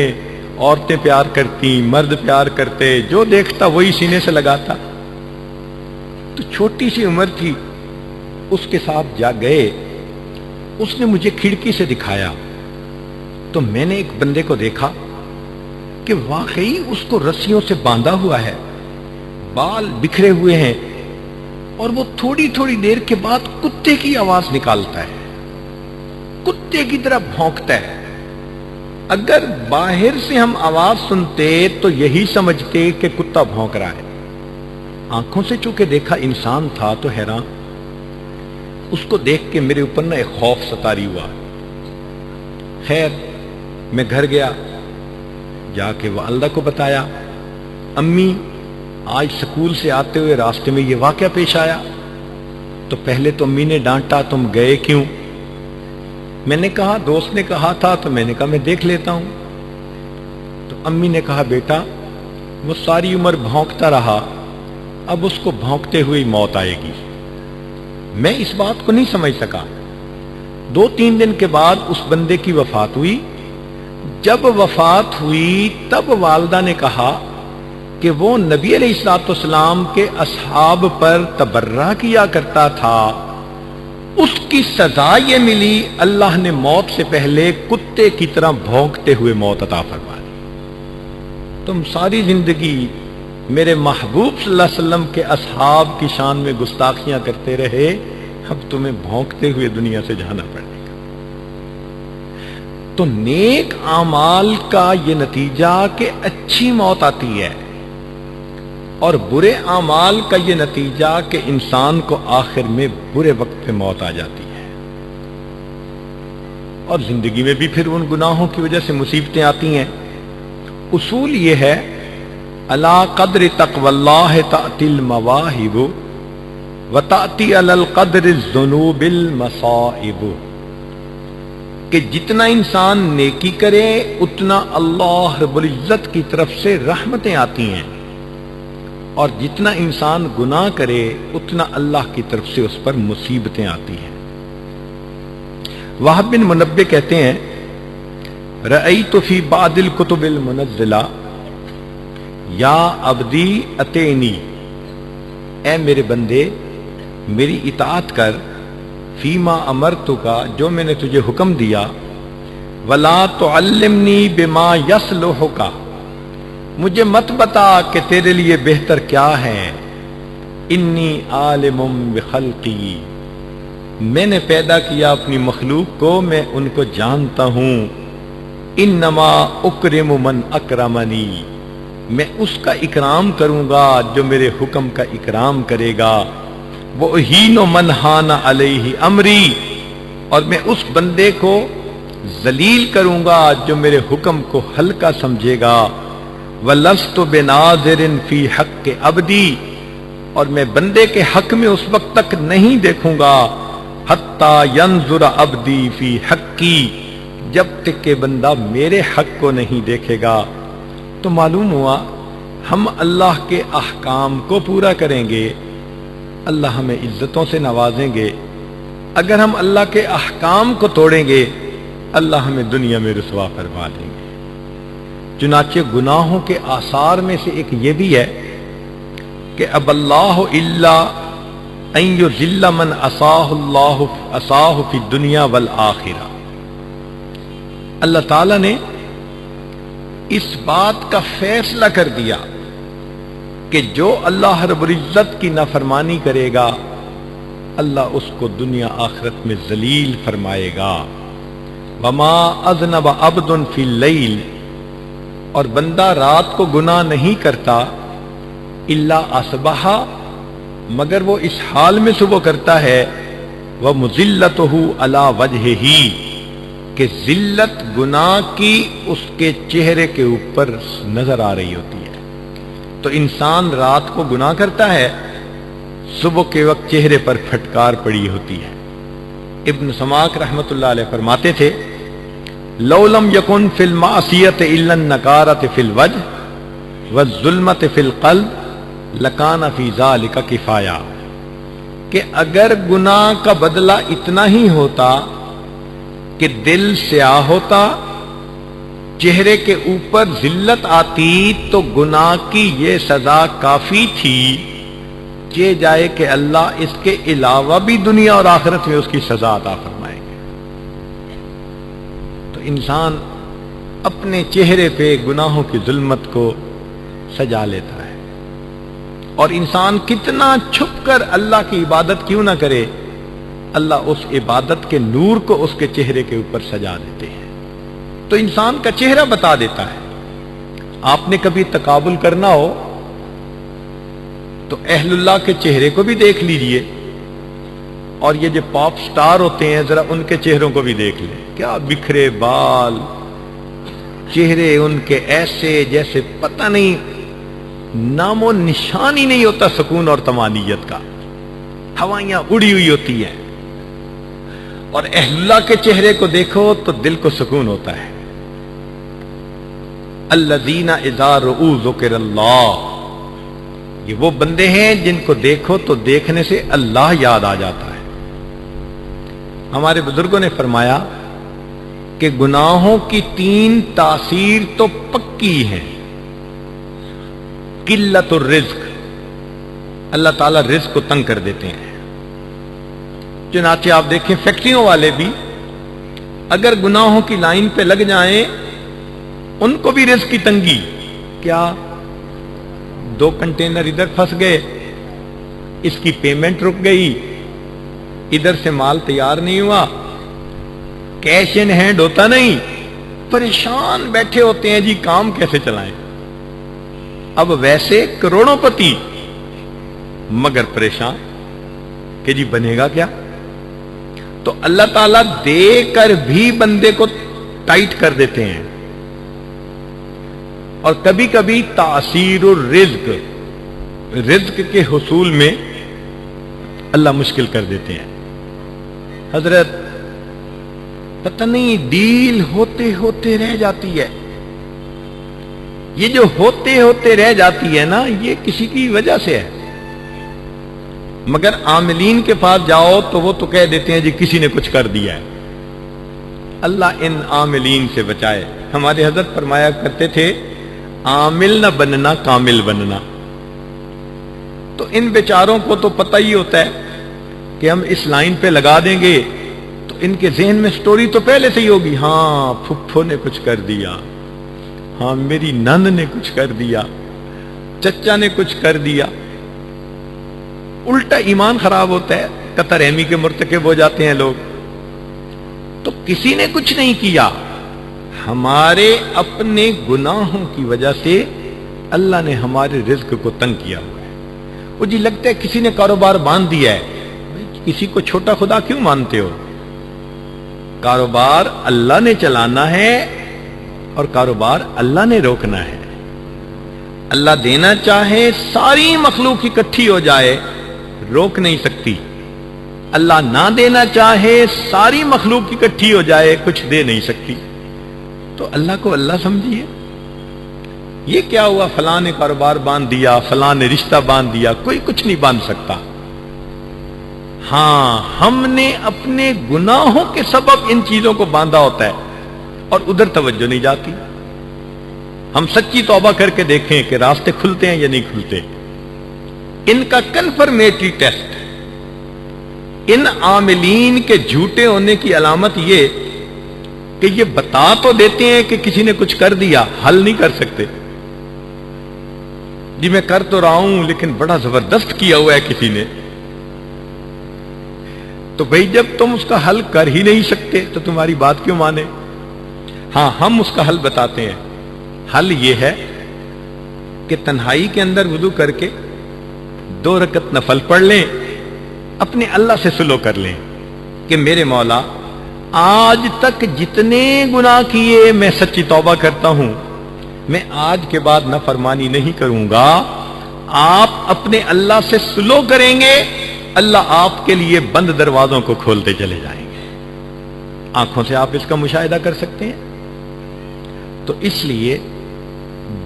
عورتیں پیار کرتی، مرد پیار کرتے، جو دیکھتا وہی سینے سے لگاتا۔ تو چھوٹی سی عمر تھی، اس کے ساتھ جا گئے، اس نے مجھے کھڑکی سے دکھایا تو میں نے ایک بندے کو دیکھا کہ واقعی اس کو رسیوں سے باندھا ہوا ہے، بال بکھرے ہوئے ہیں، اور وہ تھوڑی تھوڑی دیر کے بعد کتے کی آواز نکالتا ہے، کتے کی طرح بھونکتا ہے۔ اگر باہر سے ہم آواز سنتے تو یہی سمجھتے کہ کتا بھونک رہا ہے، آنکھوں سے چونکہ دیکھا انسان تھا تو حیران۔ اس کو دیکھ کے میرے اوپر نہ ایک خوف ستاری ہوا۔ خیر میں گھر گیا، جا کے والدہ کو بتایا، امی آج سکول سے آتے ہوئے راستے میں یہ واقعہ پیش آیا۔ تو پہلے تو امی نے ڈانٹا، تم گئے کیوں؟ میں نے کہا دوست نے کہا تھا تو میں نے کہا میں دیکھ لیتا ہوں۔ تو امی نے کہا بیٹا وہ ساری عمر بھونکتا رہا، اب اس کو بھونکتے ہوئی موت آئے گی۔ میں اس بات کو نہیں سمجھ سکا۔ 2-3 دن کے بعد اس بندے کی وفات ہوئی۔ جب وفات ہوئی تب والدہ نے کہا کہ وہ نبی علیہ الصلوۃ والسلام کے اصحاب پر تبرہ کیا کرتا تھا، اس کی سزا یہ ملی، اللہ نے موت سے پہلے کتے کی طرح بھونکتے ہوئے موت عطا فرما دی۔ تم ساری زندگی میرے محبوب صلی اللہ علیہ وسلم کے اصحاب کی شان میں گستاخیاں کرتے رہے، اب تمہیں بھونکتے ہوئے دنیا سے جانا پڑے گا۔ تو نیک اعمال کا یہ نتیجہ کہ اچھی موت آتی ہے، اور برے اعمال کا یہ نتیجہ کہ انسان کو آخر میں برے وقت پہ موت آ جاتی ہے۔ اور زندگی میں بھی پھر ان گناہوں کی وجہ سے مصیبتیں آتی ہیں۔ اصول یہ ہے علی قدر تقوی اللہ تأتی المواہب وتأتی علی القدر الذنوب المصائب، کہ جتنا انسان نیکی کرے اتنا اللہ رب العزت کی طرف سے رحمتیں آتی ہیں، اور جتنا انسان گناہ کرے اتنا اللہ کی طرف سے اس پر مصیبتیں آتی ہیں۔ وہب بن منبہ کہتے ہیں رأیت فی بعض الکتب المنزلہ یا عبدی اتینی، اے میرے بندے میری اطاعت کر، فیما امرتک، جو میں نے تجھے حکم دیا، ولا تعلمنی بما یصلحک، مجھے مت بتا کہ تیرے لیے بہتر کیا ہے، انی عالم بخلقی، میں نے پیدا کیا اپنی مخلوق کو، میں ان کو جانتا ہوں، انما اکرم من اکرمنی، میں اس کا اکرام کروں گا جو میرے حکم کا اکرام کرے گا، وَأُهِينُ مَنْ هَانَ عَلَيْهِ أَمْرِي، اور میں اس بندے کو ذلیل کروں گا جو میرے حکم کو ہلکا سمجھے گا، وَلَسْتُ بِنَاظِرٍ فِي حَقِّ عَبْدِي، اور میں بندے کے حق میں اس وقت تک نہیں دیکھوں گا حَتَّى يَنْظُرَ عَبْدِي فِي حَقِّي، جب تک کہ بندہ میرے حق کو نہیں دیکھے گا۔ تو معلوم ہوا ہم اللہ کے احکام کو پورا کریں گے، اللہ ہمیں عزتوں سے نوازیں گے، اگر ہم اللہ کے احکام کو توڑیں گے اللہ ہمیں دنیا میں رسوا فرما دیں گے۔ چنانچہ گناہوں کے آثار میں سے ایک یہ بھی ہے کہ اب اللہ الا ان یذل من عصاہ اللہ عصاہ فی الدنیا والآخرہ، اللہ تعالی نے اس بات کا فیصلہ کر دیا کہ جو اللہ رب العزت کی نافرمانی کرے گا اللہ اس کو دنیا آخرت میں ذلیل فرمائے گا۔ وما اذنب عبد فی اللیل، اور بندہ رات کو گناہ نہیں کرتا، الا اصبح، مگر وہ اس حال میں صبح کرتا ہے، ومذلتہ علی وجہہ، کہ ذلت گناہ کی اس کے چہرے کے اوپر نظر آ رہی ہوتی ہے۔ تو انسان رات کو گناہ کرتا ہے، صبح کے وقت چہرے پر پھٹکار پڑی ہوتی ہے۔ ابن سماک رحمۃ اللہ علیہ فرماتے تھے لو لم یکن فی المعصیۃ الا النکارۃ فی الوجہ والظلمۃ فی القلب لکان فی ذلک کفایہ، کہ اگر گناہ کا بدلہ اتنا ہی ہوتا کہ دل سیاہ ہوتا، چہرے کے اوپر ذلت آتی، تو گناہ کی یہ سزا کافی تھی کہ جائے کہ اللہ اس کے علاوہ بھی دنیا اور آخرت میں اس کی سزا عطا فرمائے گے۔ تو انسان اپنے چہرے پہ گناہوں کی ظلمت کو سجا لیتا ہے، اور انسان کتنا چھپ کر اللہ کی عبادت کیوں نہ کرے، اللہ اس عبادت کے نور کو اس کے چہرے کے اوپر سجا دیتے ہیں۔ تو انسان کا چہرہ بتا دیتا ہے۔ آپ نے کبھی تقابل کرنا ہو تو اہل اللہ کے چہرے کو بھی دیکھ لیجئے، اور یہ جو پاپ سٹار ہوتے ہیں ذرا ان کے چہروں کو بھی دیکھ لیں، کیا بکھرے بال، چہرے ان کے ایسے جیسے پتہ نہیں نام و نشان ہی نہیں ہوتا سکون اور طمانینت کا، ہوائیاں اڑی ہوئی ہوتی ہیں۔ اور اہل اللہ کے چہرے کو دیکھو تو دل کو سکون ہوتا ہے۔ الذین اذا رؤوا ذکر اللہ، یہ وہ بندے ہیں جن کو دیکھو تو دیکھنے سے اللہ یاد آ جاتا ہے۔ ہمارے بزرگوں نے فرمایا کہ گناہوں کی 3 تاثیر تو پکی ہے۔ قلت الرزق، اللہ تعالیٰ رزق کو تنگ کر دیتے ہیں۔ چنانچہ آپ دیکھیں فیکٹریوں والے بھی اگر گناہوں کی لائن پہ لگ جائیں ان کو بھی رزق کی تنگی، کیا 2 کنٹینر ادھر پھنس گئے، اس کی پیمنٹ رک گئی، ادھر سے مال تیار نہیں ہوا، کیش ان ہینڈ ہوتا نہیں، پریشان بیٹھے ہوتے ہیں جی کام کیسے چلائیں۔ اب ویسے کروڑوں پتی مگر پریشان کہ جی بنے گا کیا۔ تو اللہ تعالیٰ دے کر بھی بندے کو ٹائٹ کر دیتے ہیں، اور کبھی کبھی تاثیر الرزق، رزق کے حصول میں اللہ مشکل کر دیتے ہیں۔ حضرت پتہ نہیں ڈیل ہوتے ہوتے رہ جاتی ہے، یہ جو ہوتے ہوتے رہ جاتی ہے نا، یہ کسی کی وجہ سے ہے، مگر عاملین کے پاس جاؤ تو وہ تو کہہ دیتے ہیں جی کسی نے کچھ کر دیا ہے۔ اللہ ان عاملین سے بچائے۔ ہمارے حضرت فرمایا کرتے تھے عامل نہ بننا کامل بننا۔ تو ان بیچاروں کو تو پتہ ہی ہوتا ہے کہ ہم اس لائن پہ لگا دیں گے تو ان کے ذہن میں سٹوری تو پہلے سے ہی ہوگی، ہاں پھپھو نے کچھ کر دیا، ہاں میری نند نے کچھ کر دیا، چچا نے کچھ کر دیا۔ الٹا ایمان خراب ہوتا ہے، قطع رحمی کے مرتکب ہو جاتے ہیں لوگ۔ تو کسی نے کچھ نہیں کیا، ہمارے اپنے گناہوں کی وجہ سے اللہ نے ہمارے رزق کو تنگ کیا ہوا ہے۔ وہ جی لگتا ہے کسی نے کاروبار باندھ دیا ہے، کسی کو چھوٹا خدا کیوں مانتے ہو؟ کاروبار اللہ نے چلانا ہے اور کاروبار اللہ نے روکنا ہے۔ اللہ دینا چاہے ساری مخلوق اکٹھی ہو جائے، روک نہیں سکتی۔ اللہ نہ دینا چاہے ساری مخلوق اکٹھی ہو جائے، کچھ دے نہیں سکتی۔ تو اللہ کو اللہ سمجھیے۔ یہ کیا ہوا فلاں نے کاروبار باندھ دیا، فلاں نے رشتہ باندھ دیا، کوئی کچھ نہیں باندھ سکتا۔ ہاں ہم نے اپنے گناہوں کے سبب ان چیزوں کو باندھا ہوتا ہے اور ادھر توجہ نہیں جاتی۔ ہم سچی توبہ کر کے دیکھیں کہ راستے کھلتے ہیں یا نہیں کھلتے۔ ان کا کنفرمیٹری ٹیسٹ، ان عاملین کے جھوٹے ہونے کی علامت یہ کہ یہ بتا تو دیتے ہیں کہ کسی نے کچھ کر دیا، حل نہیں کر سکتے۔ جی میں کر تو رہا ہوں لیکن بڑا زبردست کیا ہوا ہے کسی نے۔ تو بھئی جب تم اس کا حل کر ہی نہیں سکتے تو تمہاری بات کیوں مانے؟ ہاں ہم اس کا حل بتاتے ہیں۔ حل یہ ہے کہ تنہائی کے اندر وضو کر کے 2 رکعت نفل پڑھ لیں، اپنے اللہ سے سلو کر لیں کہ میرے مولا آج تک جتنے گناہ کیے میں سچی توبہ کرتا ہوں، میں آج کے بعد نافرمانی نہیں کروں گا۔ آپ اپنے اللہ سے سلو کریں گے، اللہ آپ کے لیے بند دروازوں کو کھولتے چلے جائیں گے۔ آنکھوں سے آپ اس کا مشاہدہ کر سکتے ہیں۔ تو اس لیے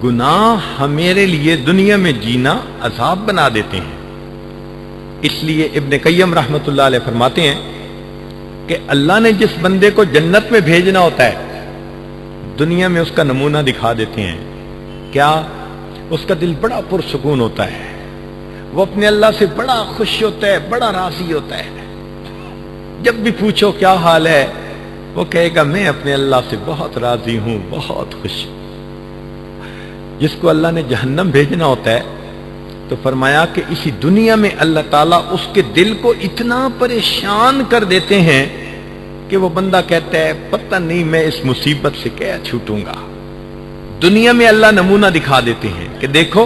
گناہ ہمارے لیے دنیا میں جینا عذاب بنا دیتے ہیں۔ اس لیے ابن قیم رحمۃ اللہ علیہ فرماتے ہیں کہ اللہ نے جس بندے کو جنت میں بھیجنا ہوتا ہے دنیا میں اس کا نمونہ دکھا دیتے ہیں۔ کیا؟ اس کا دل بڑا پرسکون ہوتا ہے، وہ اپنے اللہ سے بڑا خوش ہوتا ہے، بڑا راضی ہوتا ہے۔ جب بھی پوچھو کیا حال ہے، وہ کہے گا میں اپنے اللہ سے بہت راضی ہوں، بہت خوش ہوں۔ جس کو اللہ نے جہنم بھیجنا ہوتا ہے تو فرمایا کہ اسی دنیا میں اللہ تعالیٰ اس کے دل کو اتنا پریشان کر دیتے ہیں کہ وہ بندہ کہتا ہے پتہ نہیں میں اس مصیبت سے کیا چھوٹوں گا۔ دنیا میں اللہ نمونہ دکھا دیتے ہیں کہ دیکھو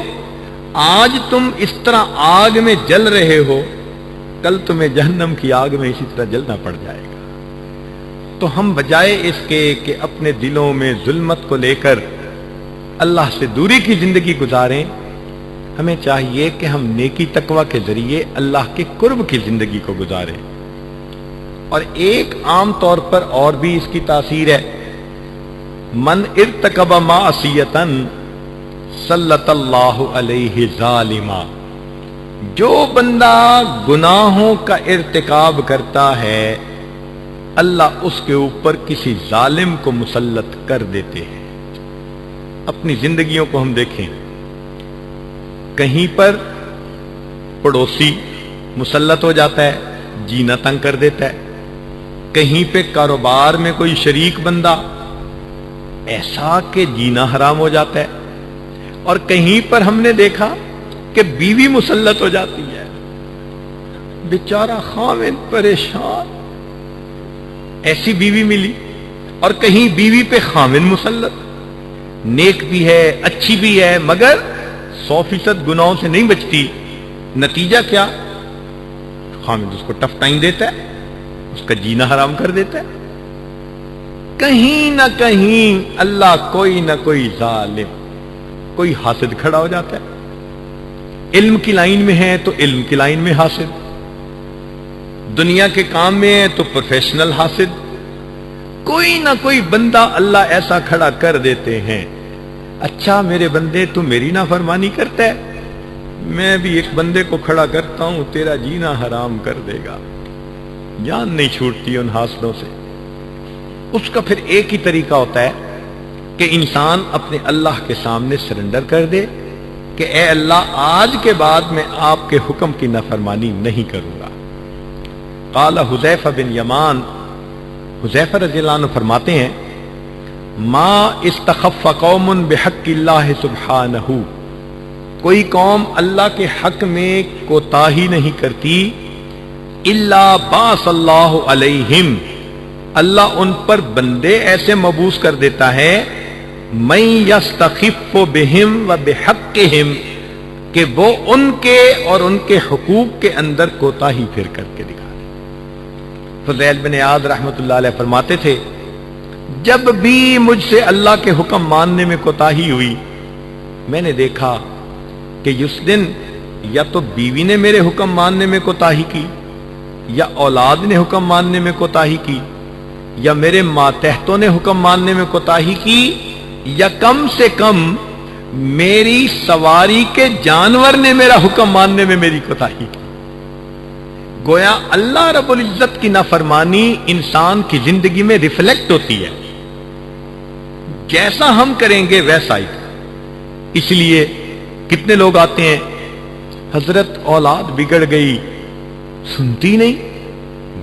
آج تم اس طرح آگ میں جل رہے ہو، کل تمہیں جہنم کی آگ میں اسی طرح جلنا پڑ جائے گا۔ تو ہم بجائے اس کے کہ اپنے دلوں میں ظلمت کو لے کر اللہ سے دوری کی زندگی گزاریں، ہمیں چاہیے کہ ہم نیکی تقوی کے ذریعے اللہ کے قرب کی زندگی کو گزاریں۔ اور ایک عام طور پر اور بھی اس کی تاثیر ہے، من ارتکب معصیۃ سلط اللہ علیہ ظالما، جو بندہ گناہوں کا ارتکاب کرتا ہے اللہ اس کے اوپر کسی ظالم کو مسلط کر دیتے ہیں۔ اپنی زندگیوں کو ہم دیکھیں، کہیں پر پڑوسی مسلط ہو جاتا ہے، جینا تنگ کر دیتا ہے، کہیں پہ کاروبار میں کوئی شریک بندہ ایسا کہ جینا حرام ہو جاتا ہے، اور کہیں پر ہم نے دیکھا کہ بیوی مسلط ہو جاتی ہے، بیچارہ خاوند پریشان، ایسی بیوی ملی، اور کہیں بیوی پہ خاوند مسلط، نیک بھی ہے اچھی بھی ہے مگر 100% گناہوں سے نہیں بچتی۔ نتیجہ کیا؟ خاوند اس کو ٹف ٹائم دیتا ہے، اس کا جینا حرام کر دیتا ہے. کہیں نہ کہیں اللہ کوئی نہ کوئی ظالم، کوئی حاسد کھڑا ہو جاتا ہے. علم کی لائن میں ہے تو علم کی لائن میں حاسد، دنیا کے کام میں ہے تو پروفیشنل حاسد. کوئی نہ کوئی بندہ اللہ ایسا کھڑا کر دیتے ہیں. اچھا میرے بندے تو میری نافرمانی کرتا ہے، میں بھی ایک بندے کو کھڑا کرتا ہوں، تیرا جینا حرام کر دے گا. جان نہیں چھوٹتی ان حاسدوں سے. اس کا پھر ایک ہی طریقہ ہوتا ہے کہ انسان اپنے اللہ کے سامنے سرنڈر کر دے کہ اے اللہ آج کے بعد میں آپ کے حکم کی نافرمانی نہیں کروں گا. قال حذیفہ بن یمان، حذیفہ رضی اللہ عنہ فرماتے ہیں ما استخف قوم بحق اللہ سبحانہ، کوئی قوم اللہ کے حق میں کوتاہی نہیں کرتی، الا باس اللہ علیہم، اللہ ان پر بندے ایسے مبعوث کر دیتا ہے، من یستخف بہم و بحقہم، کہ وہ ان کے اور ان کے حقوق کے اندر کوتاہی پھر کر کے دکھا دے. فضیل بن عیاض رحمۃ اللہ علیہ فرماتے تھے جب بھی مجھ سے اللہ کے حکم ماننے میں کوتاہی ہوئی، میں نے دیکھا کہ اس دن یا تو بیوی نے میرے حکم ماننے میں کوتاہی کی، یا اولاد نے حکم ماننے میں کوتاہی کی، یا میرے ماتحتوں نے حکم ماننے میں کوتاہی کی، یا کم سے کم میری سواری کے جانور نے میرا حکم ماننے میں میری کوتاہی کی. گویا اللہ رب العزت کی نافرمانی انسان کی زندگی میں ریفلیکٹ ہوتی ہے، جیسا ہم کریں گے ویسا ہی. اس لیے کتنے لوگ آتے ہیں حضرت اولاد بگڑ گئی، سنتی نہیں.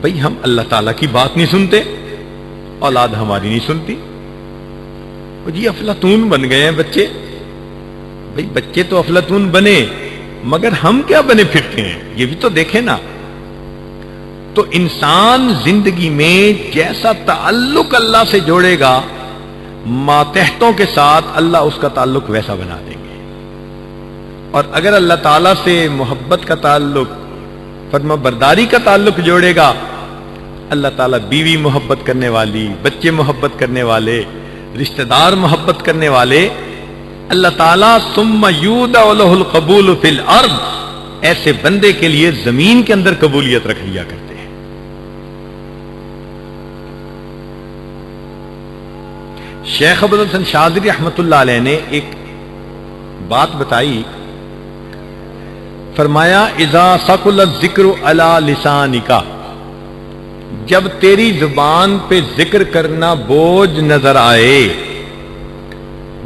بھئی ہم اللہ تعالیٰ کی بات نہیں سنتے، اولاد ہماری نہیں سنتی. جی افلاطون بن گئے ہیں بچے. بھئی بچے تو افلاطون بنے، مگر ہم کیا بنے پھرتے ہیں یہ بھی تو دیکھیں نا. تو انسان زندگی میں جیسا تعلق اللہ سے جوڑے گا، ماتحتوں کے ساتھ اللہ اس کا تعلق ویسا بنا دیں گے. اور اگر اللہ تعالیٰ سے محبت کا تعلق، فرما برداری کا تعلق جوڑے گا، اللہ تعالیٰ بیوی محبت کرنے والی، بچے محبت کرنے والے، رشتہ دار محبت کرنے والے، اللہ تعالیٰ ثم یودع لہ القبول فی الارض، ایسے بندے کے لیے زمین کے اندر قبولیت رکھ لیا کرتے ہیں. شیخ عبدالحسن شاذلی رحمۃ اللہ علیہ نے ایک بات بتائی، فرمایا اذا ثقل الذکر علی لسانک، جب تیری زبان پہ ذکر کرنا بوجھ نظر آئے،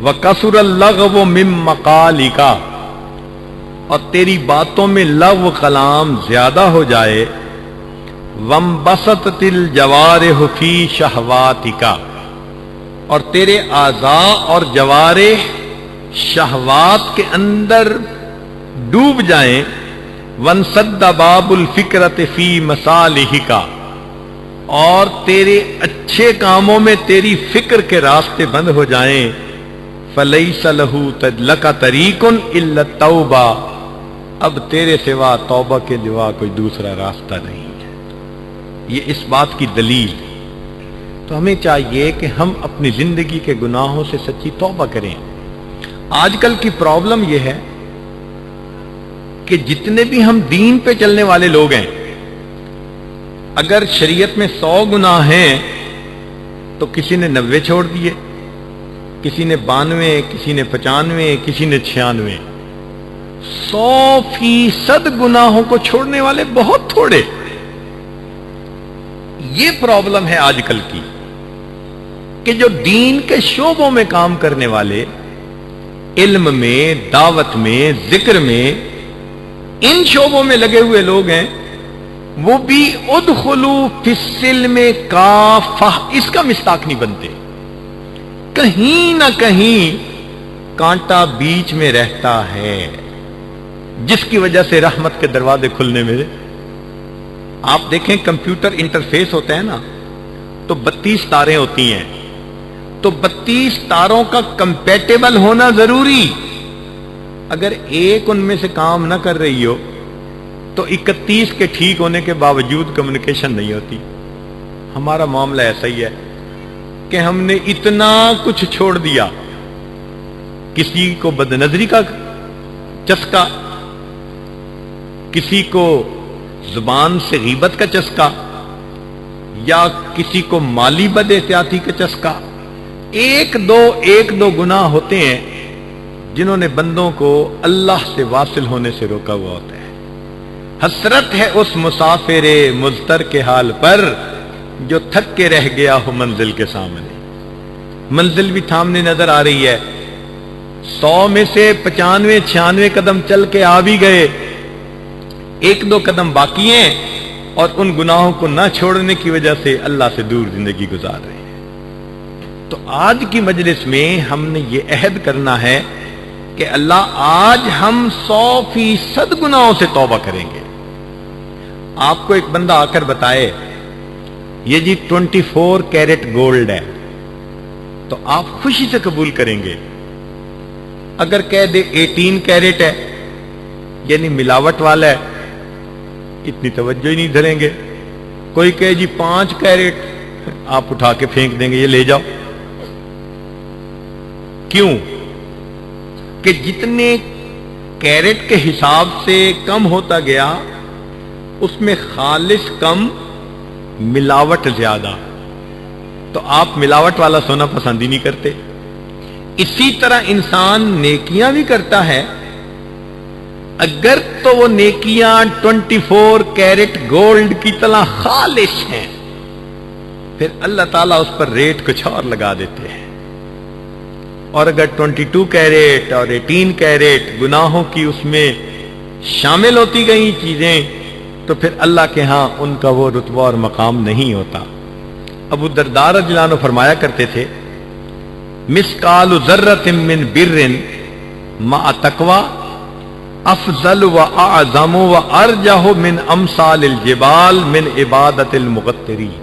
وکثر اللغو من مقالک، اور تیری باتوں میں لغو کلام زیادہ ہو جائے، وانبسطت الجوارح فی شہواتک، اور تیرے اعضاء اور جوارح شہوات کے اندر ڈوب جائیں، وانسد باب الفکرۃ فی مصالحک، اور تیرے اچھے کاموں میں تیری فکر کے راستے بند ہو جائیں، فلیس لک طریق الا التوبہ، اب تیرے سوا توبہ کے سوا کوئی دوسرا راستہ نہیں ہے. یہ اس بات کی دلیل. تو ہمیں چاہیے کہ ہم اپنی زندگی کے گناہوں سے سچی توبہ کریں. آج کل کی پرابلم یہ ہے کہ جتنے بھی ہم دین پہ چلنے والے لوگ ہیں، اگر شریعت میں 100 گناہ ہیں تو کسی نے 90 چھوڑ دیے، کسی نے 92، کسی نے 95، کسی نے 96. 100% گناہوں کو چھوڑنے والے بہت تھوڑے. یہ پرابلم ہے آج کل کی کہ جو دین کے شعبوں میں کام کرنے والے، علم میں، دعوت میں، ذکر میں، ان شعبوں میں لگے ہوئے لوگ ہیں، وہ بھی ادخلوا فی السلم کافہ اس کا مستاق نہیں بنتے. کہیں نہ کہیں کانٹا بیچ میں رہتا ہے، جس کی وجہ سے رحمت کے دروازے کھلنے میں. آپ دیکھیں کمپیوٹر انٹرفیس ہوتا ہے نا، تو 32 تاریں ہوتی ہیں، تو 32 تاروں کا کمپیٹیبل ہونا ضروری. اگر ایک ان میں سے کام نہ کر رہی ہو تو 31 کے ٹھیک ہونے کے باوجود کمیونیکیشن نہیں ہوتی. ہمارا معاملہ ایسا ہی ہے کہ ہم نے اتنا کچھ چھوڑ دیا. کسی کو بد نظری کا چسکا، کسی کو زبان سے غیبت کا چسکا، یا کسی کو مالی بد احتیاطی کا چسکا. ایک دو گناہ ہوتے ہیں جنہوں نے بندوں کو اللہ سے واصل ہونے سے روکا ہوا ہوتا ہے. حسرت ہے اس مسافر مضطر کے حال پر جو تھک کے رہ گیا ہو منزل کے سامنے. منزل بھی سامنے نظر آ رہی ہے، 100 میں سے 95 96 قدم چل کے آ بھی گئے، 1-2 قدم باقی ہیں اور ان گناہوں کو نہ چھوڑنے کی وجہ سے اللہ سے دور زندگی گزار رہے ہیں. تو آج کی مجلس میں ہم نے یہ عہد کرنا ہے کہ اللہ آج ہم 100% گناہوں سے توبہ کریں گے. آپ کو ایک بندہ آ کر بتائے یہ جی 24 کیرٹ گولڈ ہے تو آپ خوشی سے قبول کریں گے. اگر کہہ دے 18 کیرٹ ہے یعنی ملاوٹ والا ہے، اتنی توجہ ہی نہیں دھریں گے. کوئی کہے جی 5 کیرٹ، آپ اٹھا کے پھینک دیں گے یہ لے جاؤ. کیوں؟ کہ جتنے کیرٹ کے حساب سے کم ہوتا گیا اس میں خالص کم، ملاوٹ زیادہ. تو آپ ملاوٹ والا سونا پسند ہی نہیں کرتے. اسی طرح انسان نیکیاں بھی کرتا ہے، اگر تو وہ نیکیاں 24 کیرٹ گولڈ کی طرح خالص ہیں پھر اللہ تعالیٰ اس پر ریٹ کچھ اور لگا دیتے ہیں. اور اگر 22 کیرٹ اور 18 کیرٹ گناہوں کی اس میں شامل ہوتی گئی چیزیں تو پھر اللہ کے ہاں ان کا وہ رتبہ اور مقام نہیں ہوتا. ابو الدرداء رضی اللہ عنہ فرمایا کرتے تھے مثقال ذرۃ من بر مع تقوی افضل و اعظم و ارجح من امثال الجبال من عبادت المغترین.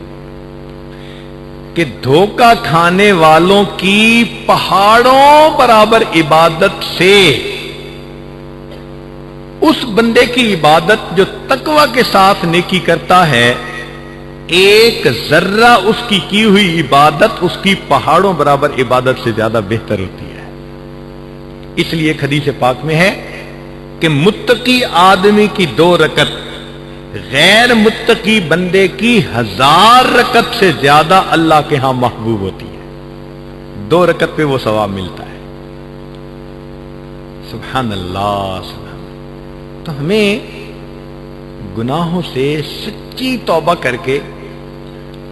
کہ دھوکہ کھانے والوں کی پہاڑوں برابر عبادت سے اس بندے کی عبادت جو تقوی کے ساتھ نیکی کرتا ہے، ایک ذرہ اس کی ہوئی عبادت اس کی پہاڑوں برابر عبادت سے زیادہ بہتر ہوتی ہے. اس لیے ایک حدیث پاک میں ہے کہ متقی آدمی کی 2 رکعت غیر متقی بندے کی 1000 رکعت سے زیادہ اللہ کے ہاں محبوب ہوتی ہے. 2 رکعت پہ وہ ثواب ملتا ہے. سبحان اللہ. تو ہمیں گناہوں سے سچی توبہ کر کے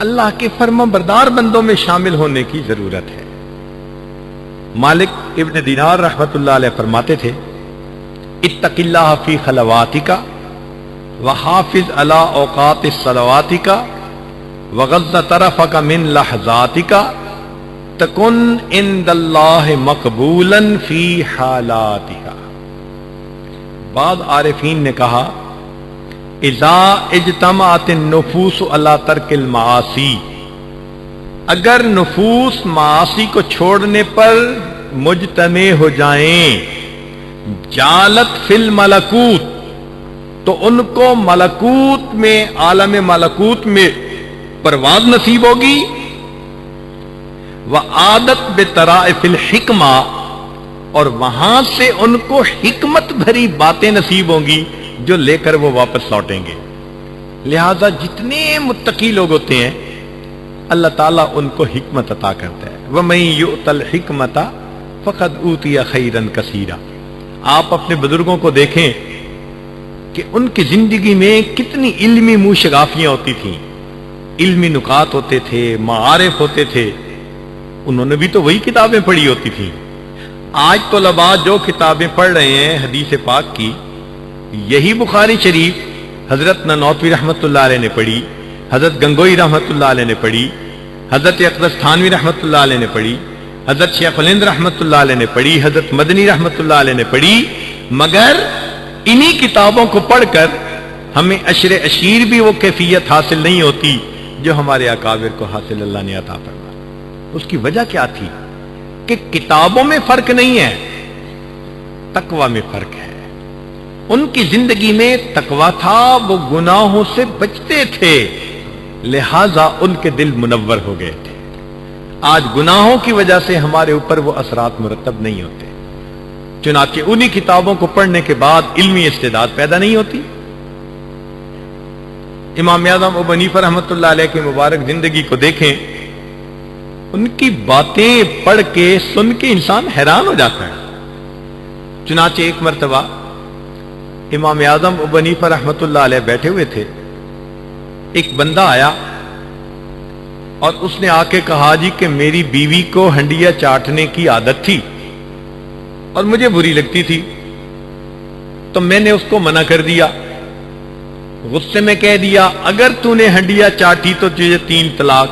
اللہ کے فرما بردار بندوں میں شامل ہونے کی ضرورت ہے. مالک ابن دینار رحمت اللہ علیہ فرماتے تھے اتق اللہ فی خلواتک وحافظ علی اوقات الصلواتک وغض طرفک من لحظاتک تکن عند اللہ مقبولا فی حالاتک. بعض عارفین نے کہا اذا اجتمعت النفوس علی ترک المعاصی، اگر نفوس معاصی کو چھوڑنے پر مجتمع ہو جائیں، جالت فی الملکوت، تو ان کو ملکوت میں، عالم ملکوت میں پرواز نصیب ہوگی، وعادت بطرائف الحکمہ، اور وہاں سے ان کو حکمت بھری باتیں نصیب ہوں گی جو لے کر وہ واپس لوٹیں گے. لہذا جتنے متقی لوگ ہوتے ہیں اللہ تعالیٰ ان کو حکمت عطا کرتا ہے. وَمَن يُؤْتَ الْحِكْمَةَ فَقَدْ أُوتِيَ خَيْرًا كَثِيرًا. آپ اپنے بزرگوں کو دیکھیں کہ ان کی زندگی میں کتنی علمی منہ شگافیاں ہوتی تھیں، علمی نکات ہوتے تھے، معارف ہوتے تھے. انہوں نے بھی تو وہی کتابیں پڑھی ہوتی تھیں. آج طلباء جو کتابیں پڑھ رہے ہیں حدیث پاک کی، یہی بخاری شریف حضرت نانوتوی رحمت اللہ علیہ نے پڑھی، حضرت گنگوئی رحمت اللہ علیہ نے پڑھی، حضرت اقدس تھانوی رحمت اللہ علیہ نے پڑھی، حضرت شیخ الہند رحمت اللہ علیہ نے پڑھی، حضرت مدنی رحمت اللہ علیہ نے پڑھی. مگر انہی کتابوں کو پڑھ کر ہمیں عشر عشیر بھی وہ کیفیت حاصل نہیں ہوتی جو ہمارے اکابر کو حاصل اللہ نے عطا فرمایا. اس کی وجہ کیا تھی؟ کہ کتابوں میں فرق نہیں ہے، تقوی میں فرق ہے. ان کی زندگی میں تقوی تھا، وہ گناہوں سے بچتے تھے. لہذا ان کے دل منور ہو گئے تھے. آج گناہوں کی وجہ سے ہمارے اوپر وہ اثرات مرتب نہیں ہوتے. چنانچہ انہی کتابوں کو پڑھنے کے بعد علمی استعداد پیدا نہیں ہوتی. امام اعظم ابو حنیفہ رحمۃ اللہ علیہ کی مبارک زندگی کو دیکھیں، ان کی باتیں پڑھ کے سن کے انسان حیران ہو جاتا ہے. چنانچہ ایک مرتبہ امام اعظم ابو حنیفہ رحمۃ اللہ علیہ بیٹھے ہوئے تھے. ایک بندہ آیا اور اس نے آ کے کہا جی کہ میری بیوی کو ہنڈیا چاٹنے کی عادت تھی اور مجھے بری لگتی تھی، تو میں نے اس کو منع کر دیا. غصے میں کہہ دیا اگر تو نے ہنڈیا چاٹی تو تجھے 3 طلاق.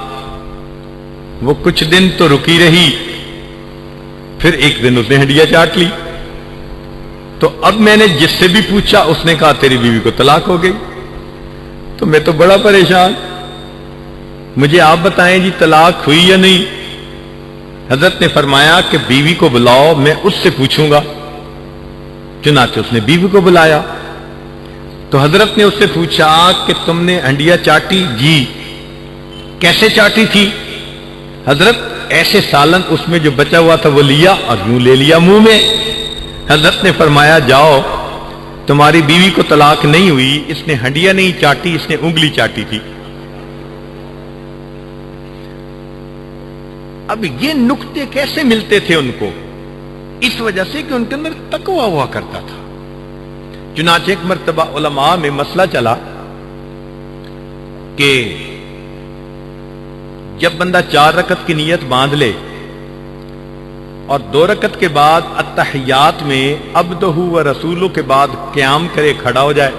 وہ کچھ دن تو رکی رہی، پھر ایک دن اس نے ہنڈیا چاٹ لی. تو اب میں نے جس سے بھی پوچھا اس نے کہا تیری بیوی کو طلاق ہو گئی. تو میں تو بڑا پریشان، مجھے آپ بتائیں جی طلاق ہوئی یا نہیں؟ حضرت نے فرمایا کہ بیوی کو بلاؤ، میں اس سے پوچھوں گا. چنانچہ اس نے بیوی کو بلایا تو حضرت نے اس سے پوچھا کہ تم نے ہنڈیا چاٹی؟ جی. کیسے چاٹی تھی؟ حضرت ایسے سالن اس میں جو بچا ہوا تھا وہ لیا اور یوں لے لیا منہ میں. حضرت نے فرمایا جاؤ، تمہاری بیوی کو طلاق نہیں ہوئی، اس نے ہنڈیا نہیں چاٹی، اس نے انگلی چاٹی تھی. اب یہ نکتے کیسے ملتے تھے ان کو؟ اس وجہ سے کہ ان کے اندر تقویٰ ہوا کرتا تھا. چنانچہ ایک مرتبہ علماء میں مسئلہ چلا کہ جب بندہ 4 رکعت کی نیت باندھ لے اور 2 رکعت کے بعد التحیات میں عبدہ و رسولہ کے بعد قیام کرے، کھڑا ہو جائے،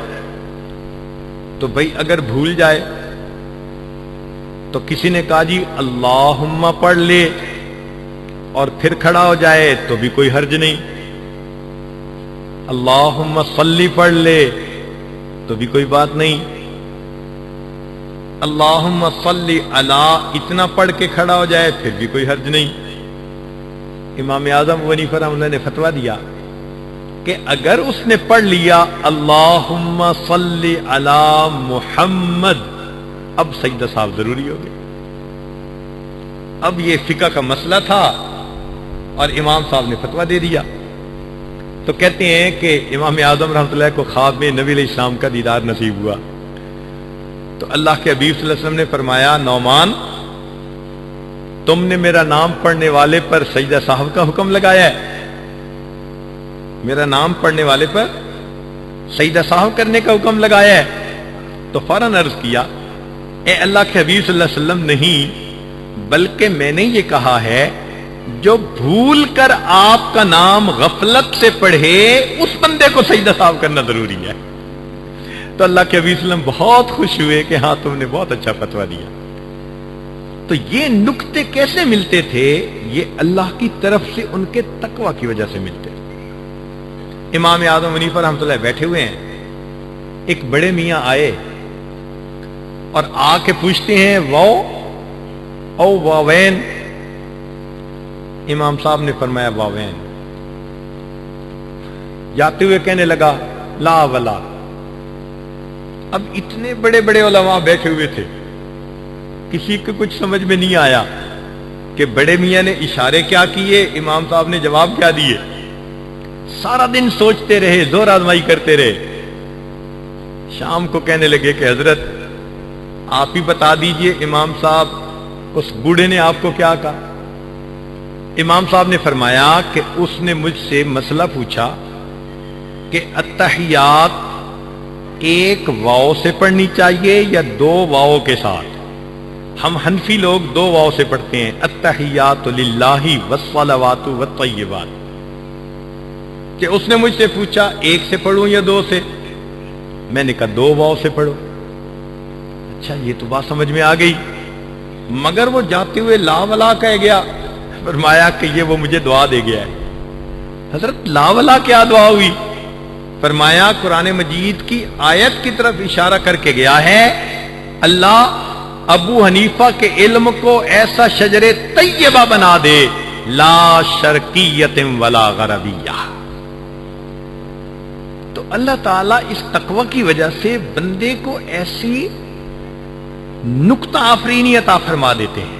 تو بھئی اگر بھول جائے تو کسی نے کہا جی اللہم پڑھ لے اور پھر کھڑا ہو جائے تو بھی کوئی حرج نہیں. اللہم صلی پڑھ لے تو بھی کوئی بات نہیں. اللہم صلی علی اتنا پڑھ کے کھڑا ہو جائے پھر بھی کوئی حرج نہیں. امام اعظم ابو حنیفہ رحمۃ اللہ نے فتویٰ دیا کہ اگر اس نے پڑھ لیا اللہم صلی علی محمد، اب سجدہ صاحب ضروری ہو گیا. اب یہ فقہ کا مسئلہ تھا اور امام صاحب نے فتویٰ دے دیا. تو کہتے ہیں کہ امام اعظم رحمۃ اللہ کو خواب میں نبی علیہ السلام کا دیدار نصیب ہوا. تو اللہ کے حبیب صلی اللہ علیہ وسلم نے فرمایا نعمان، تم نے میرا نام پڑھنے والے پر سجدہ صاحب کا حکم لگایا ہے. میرا نام پڑھنے والے پر سجدہ صاحب کرنے کا حکم لگایا ہے. تو فوراً عرض کیا اے اللہ کے حبیب صلی اللہ علیہ وسلم، نہیں، بلکہ میں نے یہ کہا ہے جو بھول کر آپ کا نام غفلت سے پڑھے اس بندے کو سجدہ صاحب کرنا ضروری ہے. تو اللہ کے حبیب صلی اللہ علیہ وسلم بہت خوش ہوئے کہ ہاں تم نے بہت اچھا فتویٰ دیا. تو یہ نکتے کیسے ملتے تھے؟ یہ اللہ کی طرف سے ان کے تقویٰ کی وجہ سے ملتے تھے. امام اعظم حنیفہ رحمۃ اللہ بیٹھے ہوئے ہیں، ایک بڑے میاں آئے اور آ کے پوچھتے ہیں واو او واوین؟ امام صاحب نے فرمایا واوین. جاتے ہوئے کہنے لگا لا ولا. اب اتنے بڑے بڑے علماء بیٹھے ہوئے تھے، کسی کو کچھ سمجھ میں نہیں آیا کہ بڑے میاں نے اشارے کیا کیے، امام صاحب نے جواب کیا دیے. سارا دن سوچتے رہے، زور آزمائی کرتے رہے. شام کو کہنے لگے کہ حضرت آپ ہی بتا دیجئے امام صاحب اس بوڑھے نے آپ کو کیا کہا. امام صاحب نے فرمایا کہ اس نے مجھ سے مسئلہ پوچھا کہ التحیات ایک واو سے پڑھنی چاہیے یا 2 واو کے ساتھ. ہم حنفی لوگ 2 واو سے پڑھتے ہیں، التحیات للہ والصلوات والطیبات. کہ اس نے مجھ سے پوچھا ایک سے پڑھوں یا 2 سے؟ میں نے کہا 2 واو سے پڑھو. اچھا یہ تو بات سمجھ میں آ گئی، مگر وہ جاتے ہوئے لا ولا کہہ گیا. فرمایا کہ یہ وہ مجھے دعا دے گیا ہے. حضرت لا ولا کیا دعا ہوئی؟ فرمایا قرآن مجید کی آیت کی طرف اشارہ کر کے گیا ہے، اللہ ابو حنیفہ کے علم کو ایسا شجر طیبہ بنا دے لا شرقیت ولا غربیہ. تو اللہ تعالیٰ اس تقوی کی وجہ سے بندے کو ایسی نکتہ آفرینی عطا فرما دیتے ہیں.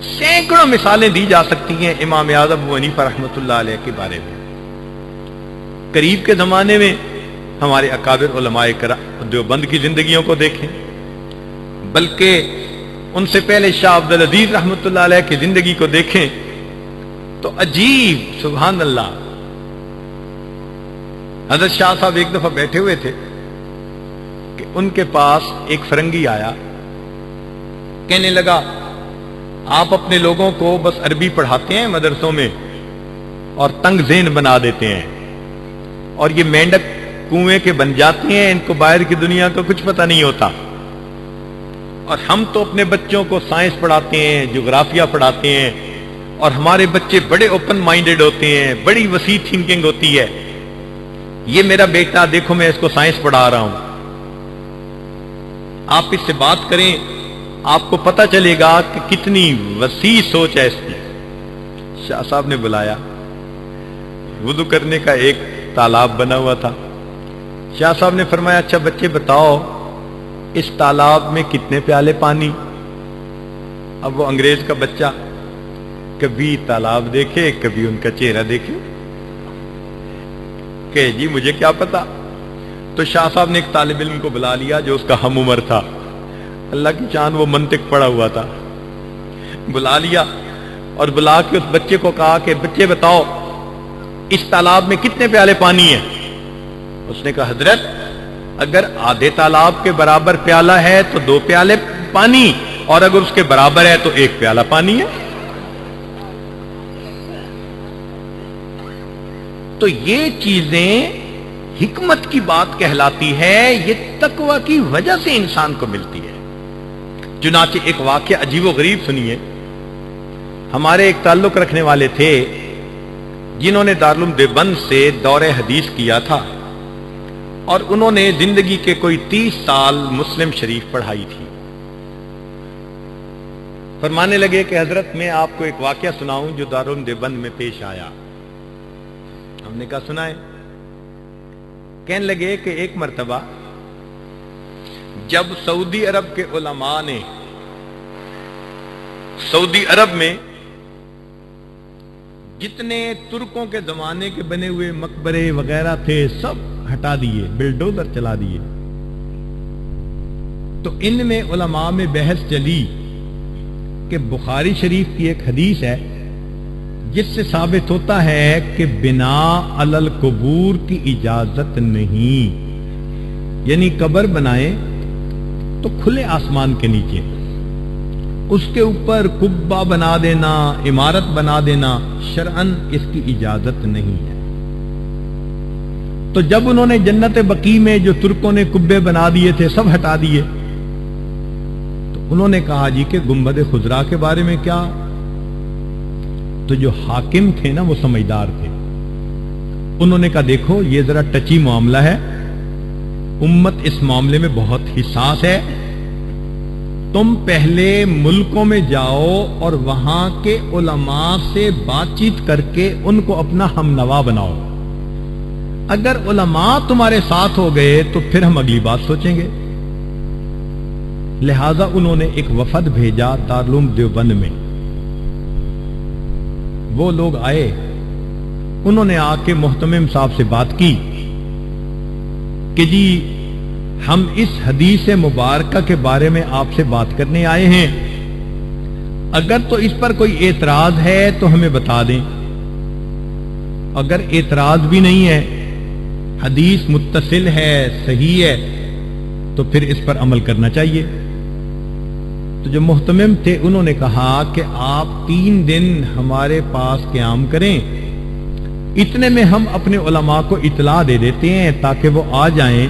سینکڑوں مثالیں دی جا سکتی ہیں امام اعظم ابو حنیفہ رحمۃ اللہ علیہ کے بارے میں. قریب کے زمانے میں ہمارے اکابر علماء کرام دیوبند کی زندگیوں کو دیکھیں، بلکہ ان سے پہلے شاہ عبد العزیز رحمۃ اللہ علیہ کی زندگی کو دیکھیں تو عجیب، سبحان اللہ. حضرت شاہ صاحب ایک دفعہ بیٹھے ہوئے تھے کہ ان کے پاس ایک فرنگی آیا، کہنے لگا آپ اپنے لوگوں کو بس عربی پڑھاتے ہیں مدرسوں میں اور تنگ ذہن بنا دیتے ہیں، اور یہ مینڈک کنویں کے بن جاتے ہیں، ان کو باہر کی دنیا کا کچھ پتہ نہیں ہوتا. اور ہم تو اپنے بچوں کو سائنس پڑھاتے ہیں، جغرافیہ پڑھاتے ہیں، اور ہمارے بچے بڑے اوپن مائنڈڈ ہوتے ہیں، بڑی وسیع تھنکنگ ہوتی ہے. یہ میرا بیٹا دیکھو میں اس کو سائنس پڑھا رہا ہوں، آپ اس سے بات کریں آپ کو پتہ چلے گا کہ کتنی وسیع سوچ ہے اس کی. شاہ صاحب نے بلایا، وضو کرنے کا ایک تالاب بنا ہوا تھا. شاہ صاحب نے فرمایا اچھا بچے بتاؤ اس تالاب میں کتنے پیالے پانی؟ اب وہ انگریز کا بچہ کبھی تالاب دیکھے کبھی ان کا چہرہ دیکھے کہ جی مجھے کیا پتا. تو شاہ صاحب نے ایک طالب علم کو بلا لیا جو اس کا ہم عمر تھا، اللہ کی جان وہ منطق پڑھا ہوا تھا. بلا لیا اور بلا کے اس بچے کو کہا کہ بچے بتاؤ اس تالاب میں کتنے پیالے پانی ہیں؟ اس نے کہا حضرت اگر آدھے تالاب کے برابر پیالہ ہے تو 2 پیالے پانی، اور اگر اس کے برابر ہے تو 1 پیالہ پانی ہے. تو یہ چیزیں حکمت کی بات کہلاتی ہے، یہ تقوی کی وجہ سے انسان کو ملتی ہے. چنانچہ ایک واقعہ عجیب و غریب سنیے. ہمارے ایک تعلق رکھنے والے تھے جنہوں نے دارالعلوم دیوبند سے دورہ حدیث کیا تھا، اور انہوں نے زندگی کے کوئی 30 سال مسلم شریف پڑھائی تھی. فرمانے لگے کہ حضرت میں آپ کو ایک واقعہ سناؤں جو دارالعلوم دیوبند میں پیش آیا. ہم نے کہا سنائیں. کہنے لگے کہ ایک مرتبہ جب سعودی عرب کے علماء نے سعودی عرب میں جتنے ترکوں کے زمانے کے بنے ہوئے مقبرے وغیرہ تھے سب ہٹا دیے، بلڈوزر چلا دیے، تو ان میں علماء میں بحث چلی کہ بخاری شریف کی ایک حدیث ہے جس سے ثابت ہوتا ہے کہ بنا علی القبور کی اجازت نہیں، یعنی قبر بنائیں تو کھلے آسمان کے نیچے، اس کے اوپر قبہ بنا دینا، عمارت بنا دینا شرعن اس کی اجازت نہیں ہے. تو جب انہوں نے جنت بقیع میں جو ترکوں نے قبے بنا دیے تھے سب ہٹا دیے، تو انہوں نے کہا جی کہ گنبد خضرا کے بارے میں کیا؟ تو جو حاکم تھے نا وہ سمجھدار تھے، انہوں نے کہا دیکھو یہ ذرا ٹچی معاملہ ہے، امت اس معاملے میں بہت حساس ہے، تم پہلے ملکوں میں جاؤ اور وہاں کے علماء سے بات چیت کر کے ان کو اپنا ہم نوا بناؤ، اگر علماء تمہارے ساتھ ہو گئے تو پھر ہم اگلی بات سوچیں گے. لہذا انہوں نے ایک وفد بھیجا دارالعلوم دیوبند میں. وہ لوگ آئے، انہوں نے آ کے محتمم صاحب سے بات کی کہ جی ہم اس حدیث مبارکہ کے بارے میں آپ سے بات کرنے آئے ہیں، اگر تو اس پر کوئی اعتراض ہے تو ہمیں بتا دیں، اگر اعتراض بھی نہیں ہے، حدیث متصل ہے، صحیح ہے، تو پھر اس پر عمل کرنا چاہیے. تو جو محتمم تھے انہوں نے کہا کہ آپ 3 دن ہمارے پاس قیام کریں، اتنے میں ہم اپنے علماء کو اطلاع دے دیتے ہیں تاکہ وہ آ جائیں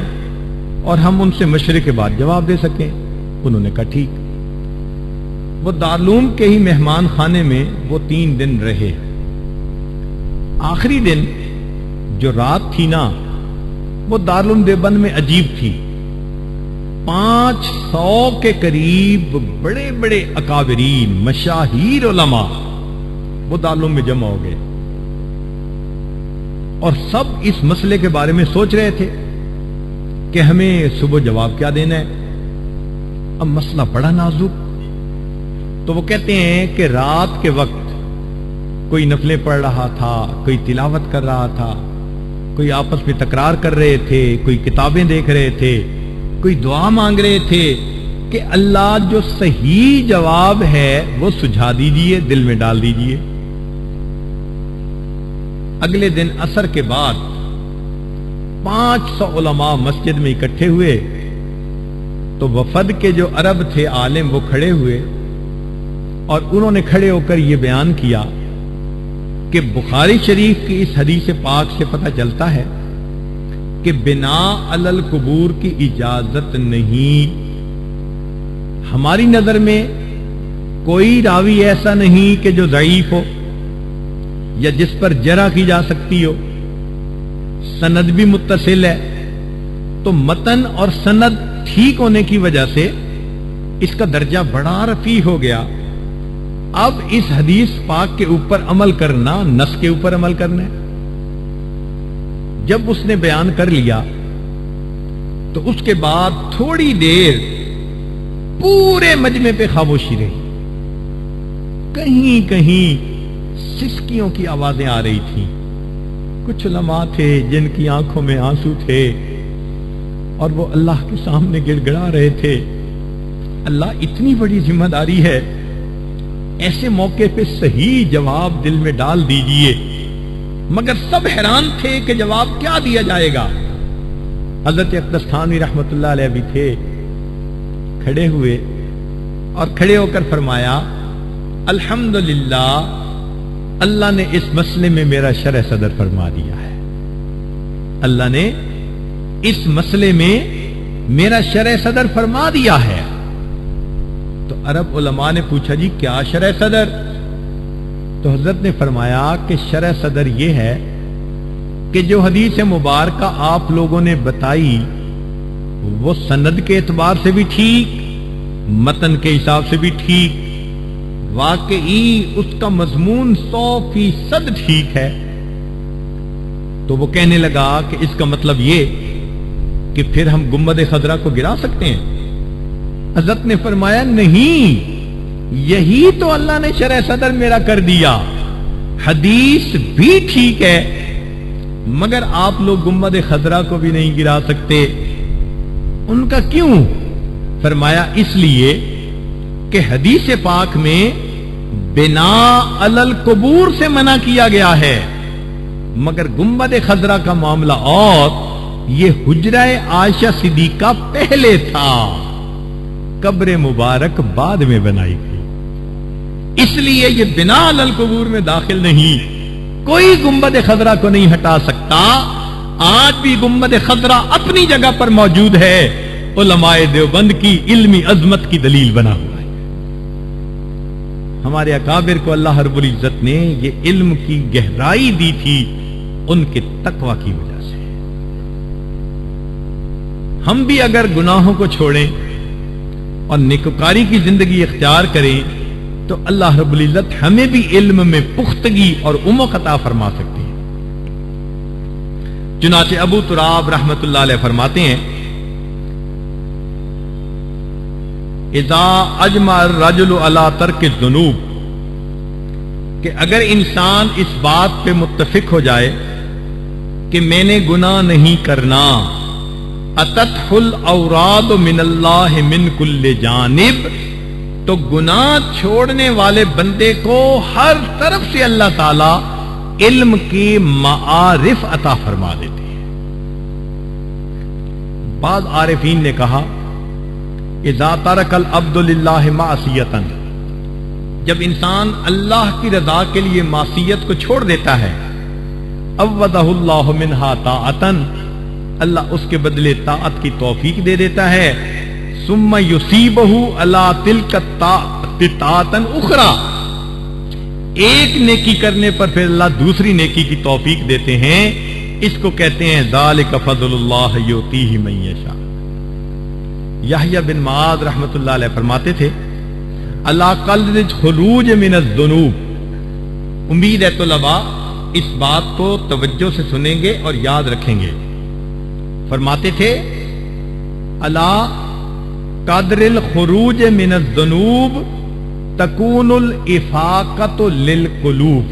اور ہم ان سے مشورے کے بعد جواب دے سکیں. انہوں نے کہا ٹھیک. وہ دارالعلوم کے ہی مہمان خانے میں وہ 3 دن رہے. آخری دن جو رات تھی نا وہ دارالعلوم دیوبند میں عجیب تھی. 500 کے قریب بڑے بڑے اکابرین مشاہیر علماء وہ دارالعلوم میں جمع ہو گئے اور سب اس مسئلے کے بارے میں سوچ رہے تھے کہ ہمیں صبح جواب کیا دینا ہے. اب مسئلہ بڑا نازک، تو وہ کہتے ہیں کہ رات کے وقت کوئی نفلیں پڑھ رہا تھا، کوئی تلاوت کر رہا تھا، کوئی آپس میں تکرار کر رہے تھے، کوئی کتابیں دیکھ رہے تھے، کوئی دعا مانگ رہے تھے کہ اللہ جو صحیح جواب ہے وہ سجھا دیجئے، دل میں ڈال دیجئے۔ اگلے دن عصر کے بعد 500 علماء مسجد میں اکٹھے ہوئے، تو وفد کے جو عرب تھے عالم وہ کھڑے ہوئے، اور انہوں نے کھڑے ہو کر یہ بیان کیا کہ بخاری شریف کی اس حدیث پاک سے پتہ چلتا ہے کہ بنا علی القبور کی اجازت نہیں۔ ہماری نظر میں کوئی راوی ایسا نہیں کہ جو ضعیف ہو یا جس پر جرح کی جا سکتی ہو، سند بھی متصل ہے، تو متن اور سند ٹھیک ہونے کی وجہ سے اس کا درجہ بڑا رفیع ہو گیا۔ اب اس حدیث پاک کے اوپر عمل کرنا نص کے اوپر عمل کرنا ہے۔ جب اس نے بیان کر لیا تو اس کے بعد تھوڑی دیر پورے مجمع پہ خاموشی رہی، کہیں کہیں سسکیوں کی آوازیں آ رہی تھیں، کچھ علماء تھے جن کی آنکھوں میں آنسو تھے اور وہ اللہ کے سامنے گڑ گڑا رہے تھے، اللہ اتنی بڑی ذمہ داری ہے، ایسے موقع پہ صحیح جواب دل میں ڈال دیجئے۔ مگر سب حیران تھے کہ جواب کیا دیا جائے گا۔ حضرت اقدس تھانوی رحمت اللہ علیہ بھی تھے، کھڑے ہوئے اور کھڑے ہو کر فرمایا الحمدللہ اللہ نے اس مسئلے میں میرا شرح صدر فرما دیا ہے، اللہ نے اس مسئلے میں میرا شرح صدر فرما دیا ہے۔ تو عرب علماء نے پوچھا جی کیا شرح صدر؟ تو حضرت نے فرمایا کہ شرح صدر یہ ہے کہ جو حدیث مبارکہ آپ لوگوں نے بتائی وہ سند کے اعتبار سے بھی ٹھیک، متن کے حساب سے بھی ٹھیک، واقعی اس کا مضمون 100% ٹھیک ہے۔ تو وہ کہنے لگا کہ اس کا مطلب یہ کہ پھر ہم گنبد خضرا کو گرا سکتے ہیں؟ حضرت نے فرمایا نہیں، یہی تو اللہ نے شرح صدر میرا کر دیا، حدیث بھی ٹھیک ہے مگر آپ لوگ گنبد خضرا کو بھی نہیں گرا سکتے۔ ان کا کیوں؟ فرمایا اس لیے کہ حدیث پاک میں بنا علی القبور سے منع کیا گیا ہے، مگر گنبد خضرا کا معاملہ اور یہ حجرہ عائشہ صدیقہ پہلے تھا، قبر مبارک بعد میں بنائی گئی، اس لیے یہ بنا علی القبور میں داخل نہیں، کوئی گنبد خضرا کو نہیں ہٹا سکتا۔ آج بھی گنبد خضرا اپنی جگہ پر موجود ہے، علماء دیوبند کی علمی عظمت کی دلیل بنا ہوا ہے۔ ہمارے اکابر کو اللہ رب العزت نے یہ علم کی گہرائی دی تھی ان کے تقوی کی وجہ سے۔ ہم بھی اگر گناہوں کو چھوڑیں اور نیکوکاری کی زندگی اختیار کریں تو اللہ رب العزت ہمیں بھی علم میں پختگی اور عمق عطا فرما سکتے ہیں۔ چنانچہ ابو تراب رحمت اللہ علیہ فرماتے ہیں اذا اجمع الرجل علی ترک الذنوب، کہ اگر انسان اس بات پہ متفق ہو جائے کہ میں نے گناہ نہیں کرنا، اتتہ الاوراد من اللہ من کل جانب، تو گناہ چھوڑنے والے بندے کو ہر طرف سے اللہ تعالی علم کے معارف عطا فرما دیتے ہیں۔ بعض عارفین نے کہا اذا ترک العبد للہ معصیۃ، جب انسان اللہ کی رضا کے لیے معصیت کو چھوڑ دیتا ہے، عوضہ اللہ منہا طاعۃ، اللہ اس کے بدلے طاعت کی توفیق دے دیتا ہے، ثم یصیبہ علی تلک طاعۃ اخری، ایک نیکی کرنے پر پھر اللہ دوسری نیکی کی توفیق دیتے ہیں، اس کو کہتے ہیں ذالک فضل اللہ یؤتیہ من یشاء۔ یحییٰ بن معاذ رحمت اللہ علیہ فرماتے تھے اللہ قلد خروج من الذنوب، امید ہے طلباء اس بات کو توجہ سے سنیں گے اور یاد رکھیں گے۔ فرماتے تھے اللہ قدر الخروج من الذنوب تکون الافاقۃ للقلوب،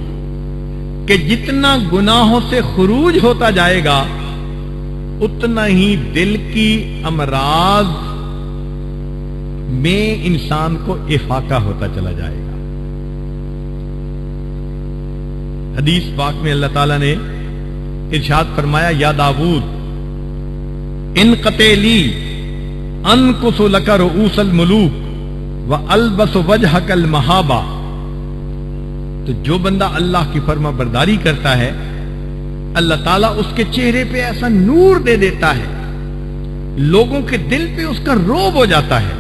کہ جتنا گناہوں سے خروج ہوتا جائے گا اتنا ہی دل کی امراض میں انسان کو افاقہ ہوتا چلا جائے گا۔ حدیث پاک میں اللہ تعالیٰ نے ارشاد فرمایا، یا داؤد انقطع لی انقص لک رؤوس الملوک والبس وجہک المہابہ، تو جو بندہ اللہ کی فرما برداری کرتا ہے اللہ تعالیٰ اس کے چہرے پہ ایسا نور دے دیتا ہے، لوگوں کے دل پہ اس کا رعب ہو جاتا ہے۔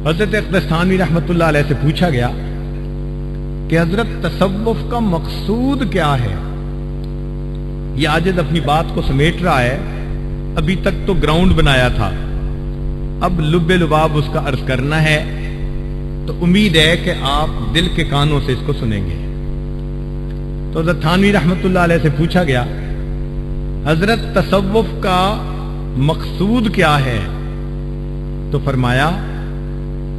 حضرت اقدس تھانوی رحمت اللہ علیہ سے پوچھا گیا کہ حضرت تصوف کا مقصود کیا ہے؟ یہ عاجز اپنی بات کو سمیٹ رہا ہے، ابھی تک تو گراؤنڈ بنایا تھا، اب لب لباب اس کا عرض کرنا ہے، تو امید ہے کہ آپ دل کے کانوں سے اس کو سنیں گے۔ تو حضرت تھانوی رحمت اللہ علیہ سے پوچھا گیا، حضرت تصوف کا مقصود کیا ہے؟ تو فرمایا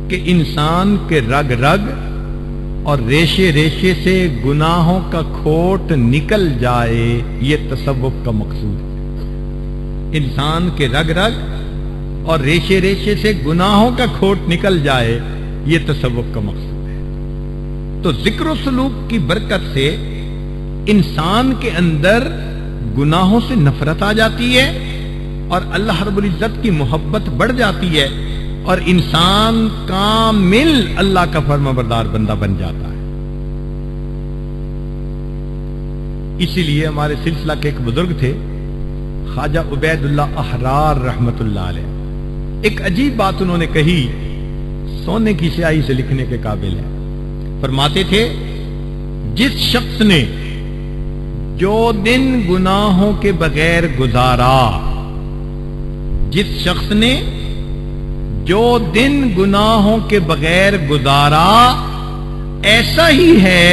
کہ انسان کے رگ رگ اور ریشے ریشے سے گناہوں کا کھوٹ نکل جائے، یہ تصوف کا مقصود ہے۔ انسان کے رگ رگ اور ریشے ریشے سے گناہوں کا کھوٹ نکل جائے، یہ تصوف کا مقصود ہے۔ تو ذکر و سلوک کی برکت سے انسان کے اندر گناہوں سے نفرت آ جاتی ہے اور اللہ رب العزت کی محبت بڑھ جاتی ہے اور انسان کامل اللہ کا فرما بردار بندہ بن جاتا ہے۔ اسی لیے ہمارے سلسلہ کے ایک بزرگ تھے خواجہ عبید اللہ احرار رحمت اللہ علیہ، ایک عجیب بات انہوں نے کہی، سونے کی سیاہی سے لکھنے کے قابل ہے۔ فرماتے تھے، جس شخص نے جو دن گناہوں کے بغیر گزارا، جس شخص نے جو دن گناہوں کے بغیر گزارا، ایسا ہی ہے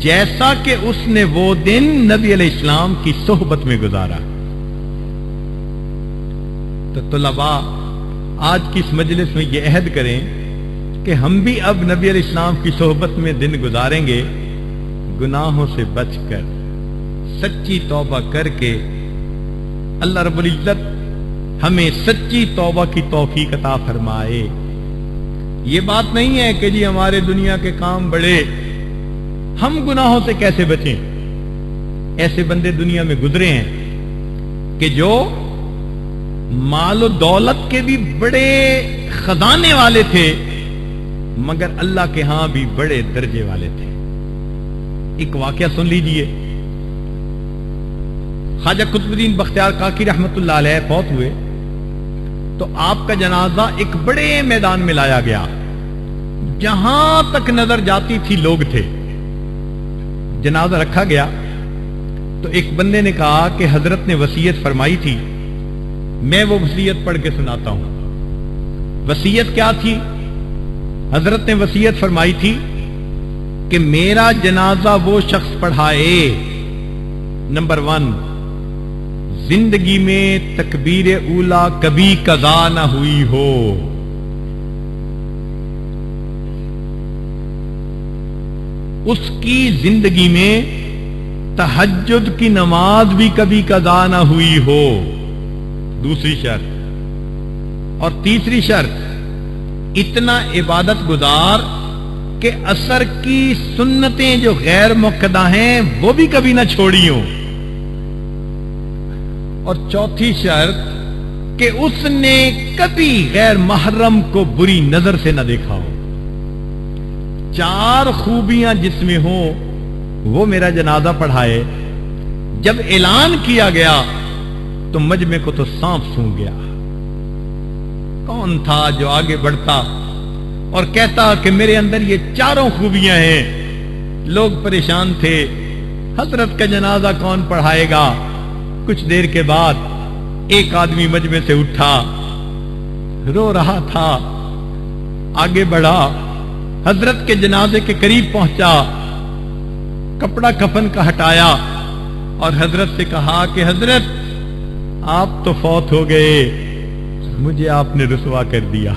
جیسا کہ اس نے وہ دن نبی علیہ السلام کی صحبت میں گزارا۔ تو طلباء آج کی اس مجلس میں یہ عہد کریں کہ ہم بھی اب نبی علیہ السلام کی صحبت میں دن گزاریں گے، گناہوں سے بچ کر، سچی توبہ کر کے۔ اللہ رب العزت ہمیں سچی توبہ کی توفیق عطا فرمائے۔ یہ بات نہیں ہے کہ جی ہمارے دنیا کے کام بڑے، ہم گناہوں سے کیسے بچیں؟ ایسے بندے دنیا میں گزرے ہیں کہ جو مال و دولت کے بھی بڑے خزانے والے تھے مگر اللہ کے ہاں بھی بڑے درجے والے تھے۔ ایک واقعہ سن لیجئے، خواجہ قطب الدین بختیار کاکی رحمت اللہ علیہ فوت ہوئے تو آپ کا جنازہ ایک بڑے میدان میں لایا گیا، جہاں تک نظر جاتی تھی لوگ تھے۔ جنازہ رکھا گیا تو ایک بندے نے کہا کہ حضرت نے وصیت فرمائی تھی، میں وہ وصیت پڑھ کے سناتا ہوں۔ وصیت کیا تھی؟ حضرت نے وصیت فرمائی تھی کہ میرا جنازہ وہ شخص پڑھائے، نمبر 1، زندگی میں تکبیر اولا کبھی قضا نہ ہوئی ہو، اس کی زندگی میں تہجد کی نماز بھی کبھی قضا نہ ہوئی ہو، دوسری شرط۔ اور تیسری شرط، اتنا عبادت گزار کہ عصر کی سنتیں جو غیر مؤکدہ ہیں وہ بھی کبھی نہ چھوڑی ہوں۔ اور چوتھی شرط کہ اس نے کبھی غیر محرم کو بری نظر سے نہ دیکھا ہو۔ 4 خوبیاں جس میں ہوں وہ میرا جنازہ پڑھائے۔ جب اعلان کیا گیا تو مجمع کو تو سانپ سونگھ گیا۔ کون تھا جو آگے بڑھتا اور کہتا کہ میرے اندر یہ 4 خوبیاں ہیں؟ لوگ پریشان تھے، حضرت کا جنازہ کون پڑھائے گا؟ کچھ دیر کے بعد ایک آدمی مجمع سے اٹھا، رو رہا تھا، آگے بڑھا، حضرت کے جنازے کے قریب پہنچا، کپڑا کفن کا ہٹایا اور حضرت سے کہا کہ حضرت آپ تو فوت ہو گئے، مجھے آپ نے رسوا کر دیا۔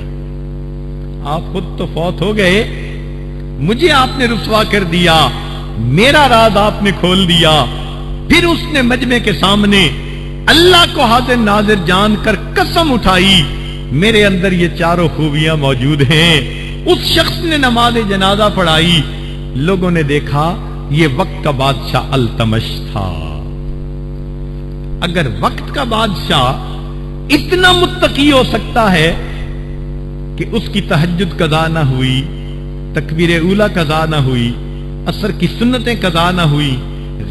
آپ خود تو فوت ہو گئے، مجھے آپ نے رسوا کر دیا، میرا راز آپ نے کھول دیا۔ پھر اس نے مجمع کے سامنے اللہ کو حاضر ناظر جان کر قسم اٹھائی، میرے اندر یہ چاروں خوبیاں موجود ہیں۔ اس شخص نے نماز جنازہ پڑھائی، لوگوں نے دیکھا یہ وقت کا بادشاہ التمش تھا۔ اگر وقت کا بادشاہ اتنا متقی ہو سکتا ہے کہ اس کی تہجد قضا نہ ہوئی، تکبیر اولیٰ قضا نہ ہوئی، عصر کی سنتیں قضا نہ ہوئی،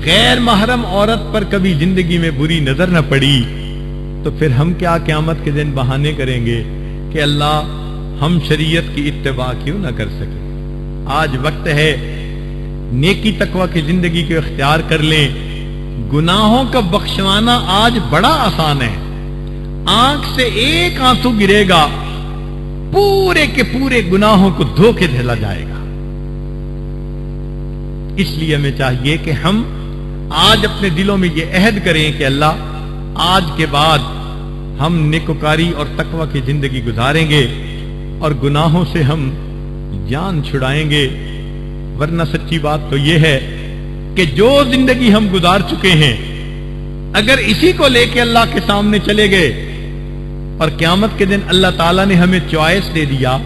غیر محرم عورت پر کبھی زندگی میں بری نظر نہ پڑی، تو پھر ہم کیا قیامت کے دن بہانے کریں گے کہ اللہ ہم شریعت کی اتباع کیوں نہ کر سکے؟ آج وقت ہے نیکی تقوی کی زندگی کو اختیار کر لیں۔ گناہوں کا بخشوانا آج بڑا آسان ہے۔ آنکھ سے ایک آنسو گرے گا، پورے کے پورے گناہوں کو دھو کے دھلا جائے گا۔ اس لیے ہمیں چاہیے کہ ہم آج اپنے دلوں میں یہ عہد کریں کہ اللہ آج کے بعد ہم نیکوکاری اور تقوی کی زندگی گزاریں گے اور گناہوں سے ہم جان چھڑائیں گے۔ ورنہ سچی بات تو یہ ہے کہ جو زندگی ہم گزار چکے ہیں، اگر اسی کو لے کے اللہ کے سامنے چلے گئے اور قیامت کے دن اللہ تعالیٰ نے ہمیں چوائس دے دیا،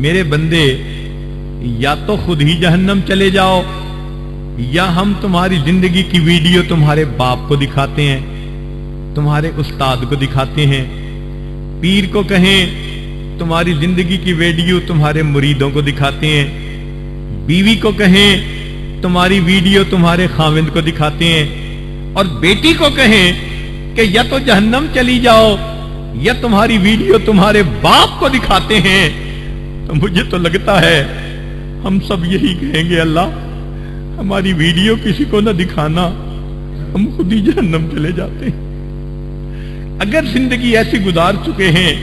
میرے بندے یا تو خود ہی جہنم چلے جاؤ، یا ہم تمہاری زندگی کی ویڈیو تمہارے باپ کو دکھاتے ہیں، تمہارے استاد کو دکھاتے ہیں، پیر کو کہیں تمہاری زندگی کی ویڈیو تمہارے مریدوں کو دکھاتے ہیں، بیوی کو کہیں تمہاری ویڈیو تمہارے خاوند کو دکھاتے ہیں، اور بیٹی کو کہیں کہ یا تو جہنم چلی جاؤ یا تمہاری ویڈیو تمہارے باپ کو دکھاتے ہیں۔ تو مجھے تو لگتا ہے ہم سب یہی کہیں گے، اللہ ہماری ویڈیو کسی کو نہ دکھانا، ہم خود ہی جہنم چلے جاتے ہیں۔ اگر زندگی ایسی گزار چکے ہیں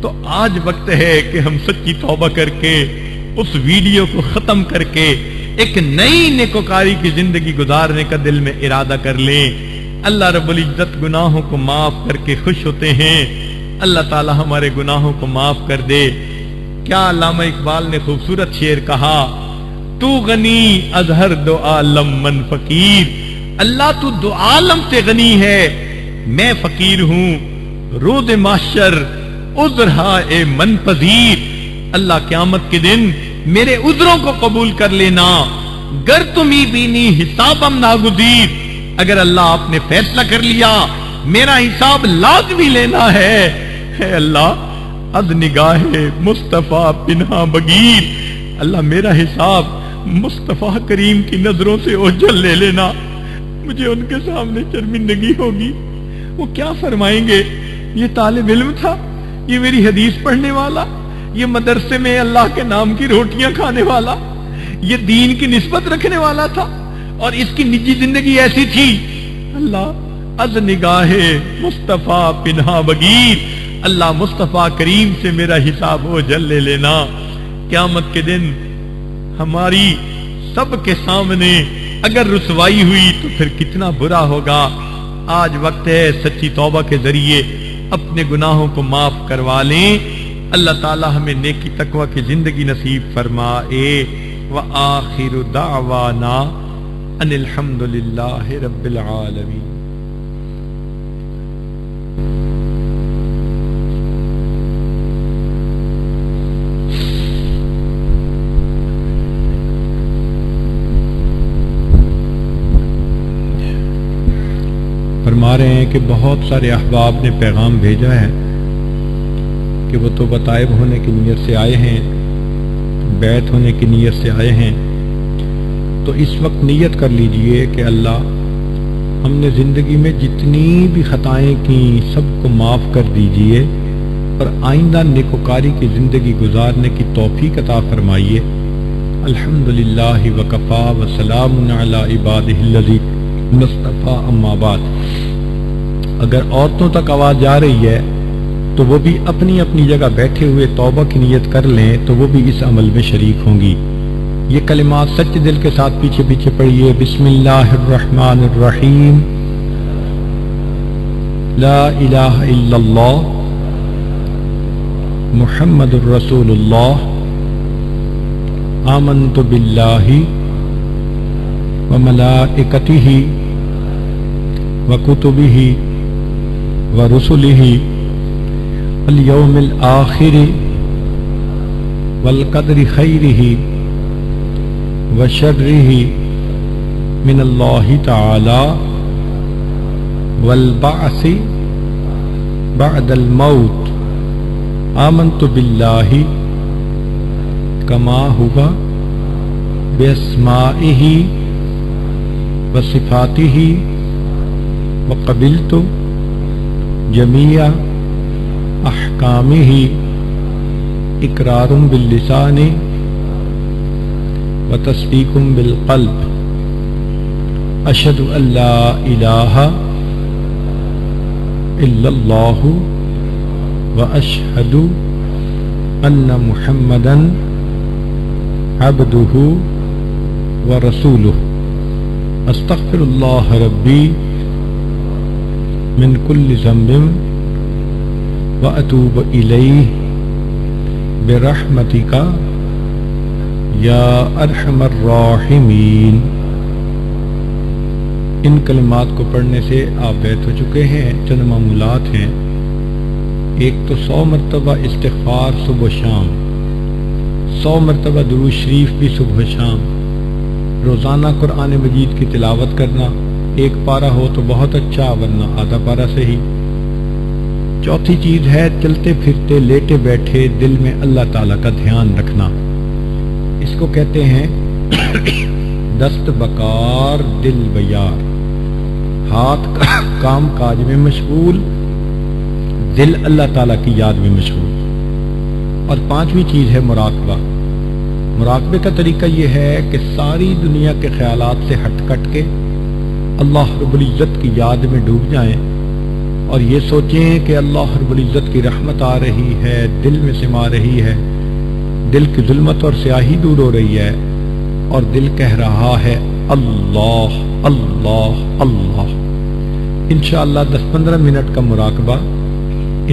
تو آج وقت ہے کہ ہم سچی توبہ کر کے اس ویڈیو کو ختم کر کے ایک نئی نیکوکاری کی زندگی گزارنے کا دل میں ارادہ کر لیں۔ اللہ رب العزت گناہوں کو معاف کر کے خوش ہوتے ہیں۔ اللہ تعالی ہمارے گناہوں کو معاف کر دے۔ کیا علامہ اقبال نے خوبصورت شعر کہا، تو غنی از ہر دو عالم من فقیر۔ اللہ تو دو عالم سے غنی ہے، میں فقیر ہوں۔ روز محشر عذرہائے من پذیر۔ اللہ قیامت کے دن میرے عذروں کو قبول کر لینا، گر تمہیں بینی حسابم ناگزیر۔ اگر اللہ آپ نے فیصلہ کر لیا میرا حساب لازمی لینا ہے، اے اللہ از نگاہ مصطفیٰ پنہا بگیر۔ اللہ میرا حساب مصطفیٰ کریم کی نظروں سے اوجھل لے لینا، مجھے ان کے سامنے شرمندگی ہوگی۔ وہ کیا فرمائیں گے، یہ طالب علم تھا، یہ میری حدیث پڑھنے والا، یہ مدرسے میں اللہ کے نام کی روٹیاں کھانے والا، یہ دین کی نسبت رکھنے والا تھا، اور اس کی نجی زندگی ایسی تھی۔ اللہ از نگاہ مصطفیٰ پنہا بگیر، اللہ مصطفیٰ کریم سے میرا حساب اوجھل لے لینا۔ قیامت کے دن ہماری سب کے سامنے اگر رسوائی ہوئی تو پھر کتنا برا ہوگا۔ آج وقت ہے سچی توبہ کے ذریعے اپنے گناہوں کو معاف کروا لیں۔ اللہ تعالی ہمیں نیکی تقوی کی زندگی نصیب فرمائے۔ وآخر دعوانا ان الحمد للہ رب العالمین۔ فرما رہے ہیں کہ بہت سارے احباب نے پیغام بھیجا ہے کہ وہ تو بطائب ہونے کی نیت سے آئے ہیں، بیعت ہونے کی نیت سے آئے ہیں، تو اس وقت نیت کر لیجئے کہ اللہ ہم نے زندگی میں جتنی بھی خطائیں کی سب کو معاف کر دیجئے، اور آئندہ نیکوکاری کی زندگی گزارنے کی توفیق عطا فرمائیے۔ الحمدللہ وکفا وسلام علی عبادہ الذین اصطفیٰ، اما بعد۔ اگر عورتوں تک آواز جا رہی ہے تو وہ بھی اپنی اپنی جگہ بیٹھے ہوئے توبہ کی نیت کر لیں تو وہ بھی اس عمل میں شریک ہوں گی۔ یہ کلمات سچ دل کے ساتھ پیچھے پیچھے پڑھیے۔ بسم اللہ الرحمن الرحیم، لا الہ الا اللہ محمد الرسول اللہ آمنت باللہ وملائکتہ وکتبہ ورسلہ والیوم الآخر والقدر خیرہ وشرہ من اللہ تعالی والبعث بعد الموت آمنت باللہ کما ہوا باسمائہ وصفاتہ وقبلت جمیع احکامہ اقرار باللسان وتصدیق بالقلب اشہد ان لا الہ الا اللہ واشہد ان محمدا عبدہ ورسولہ استغفر اللہ ربی من کل ذنب واتوب الیہ برحمتک یا ارحم الراحمین۔ ان کلمات کو پڑھنے سے آپ بیت ہو چکے ہیں۔ چند معمولات ہیں۔ ایک تو 100 مرتبہ استغفار صبح و شام، 100 مرتبہ درود شریف بھی صبح و شام، روزانہ قرآن مجید کی تلاوت کرنا، ایک پارہ ہو تو بہت اچھا ورنہ آدھا پارہ صحیح۔ چوتھی چیز ہے چلتے پھرتے لیٹے بیٹھے دل میں اللہ تعالیٰ کا دھیان رکھنا، اس کو کہتے ہیں دست بکار دل بیار، ہاتھ کام کاج میں مشغول، دل اللہ تعالیٰ کی یاد میں مشغول۔ اور پانچویں چیز ہے مراقبہ۔ مراقبے کا طریقہ یہ ہے کہ ساری دنیا کے خیالات سے ہٹ کٹ کے اللہ رب العزت کی یاد میں ڈوب جائیں اور یہ سوچیں کہ اللہ رب العزت کی رحمت آ رہی ہے، دل میں سما رہی ہے، دل کی ظلمت اور سیاہی دور ہو رہی ہے اور دل کہہ رہا ہے اللہ اللہ اللہ۔ انشاءاللہ 10-15 منٹ کا مراقبہ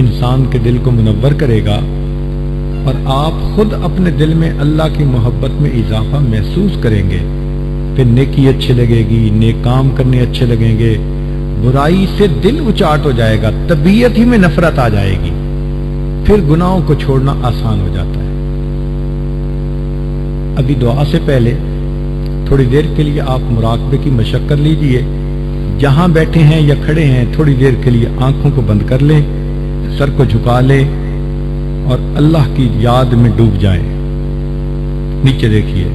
انسان کے دل کو منور کرے گا اور آپ خود اپنے دل میں اللہ کی محبت میں اضافہ محسوس کریں گے، پھر نیکی اچھے لگے گی، نیک کام کرنے اچھے لگیں گے، برائی سے دل اچاٹ ہو جائے گا، طبیعت ہی میں نفرت آ جائے گی، پھر گناہوں کو چھوڑنا آسان ہو جاتا ہے۔ ابھی دعا سے پہلے تھوڑی دیر کے لیے آپ مراقبے کی مشق کر لیجئے، جہاں بیٹھے ہیں یا کھڑے ہیں تھوڑی دیر کے لیے آنکھوں کو بند کر لیں، سر کو جھکا لیں اور اللہ کی یاد میں ڈوب جائیں۔ نیچے دیکھیے،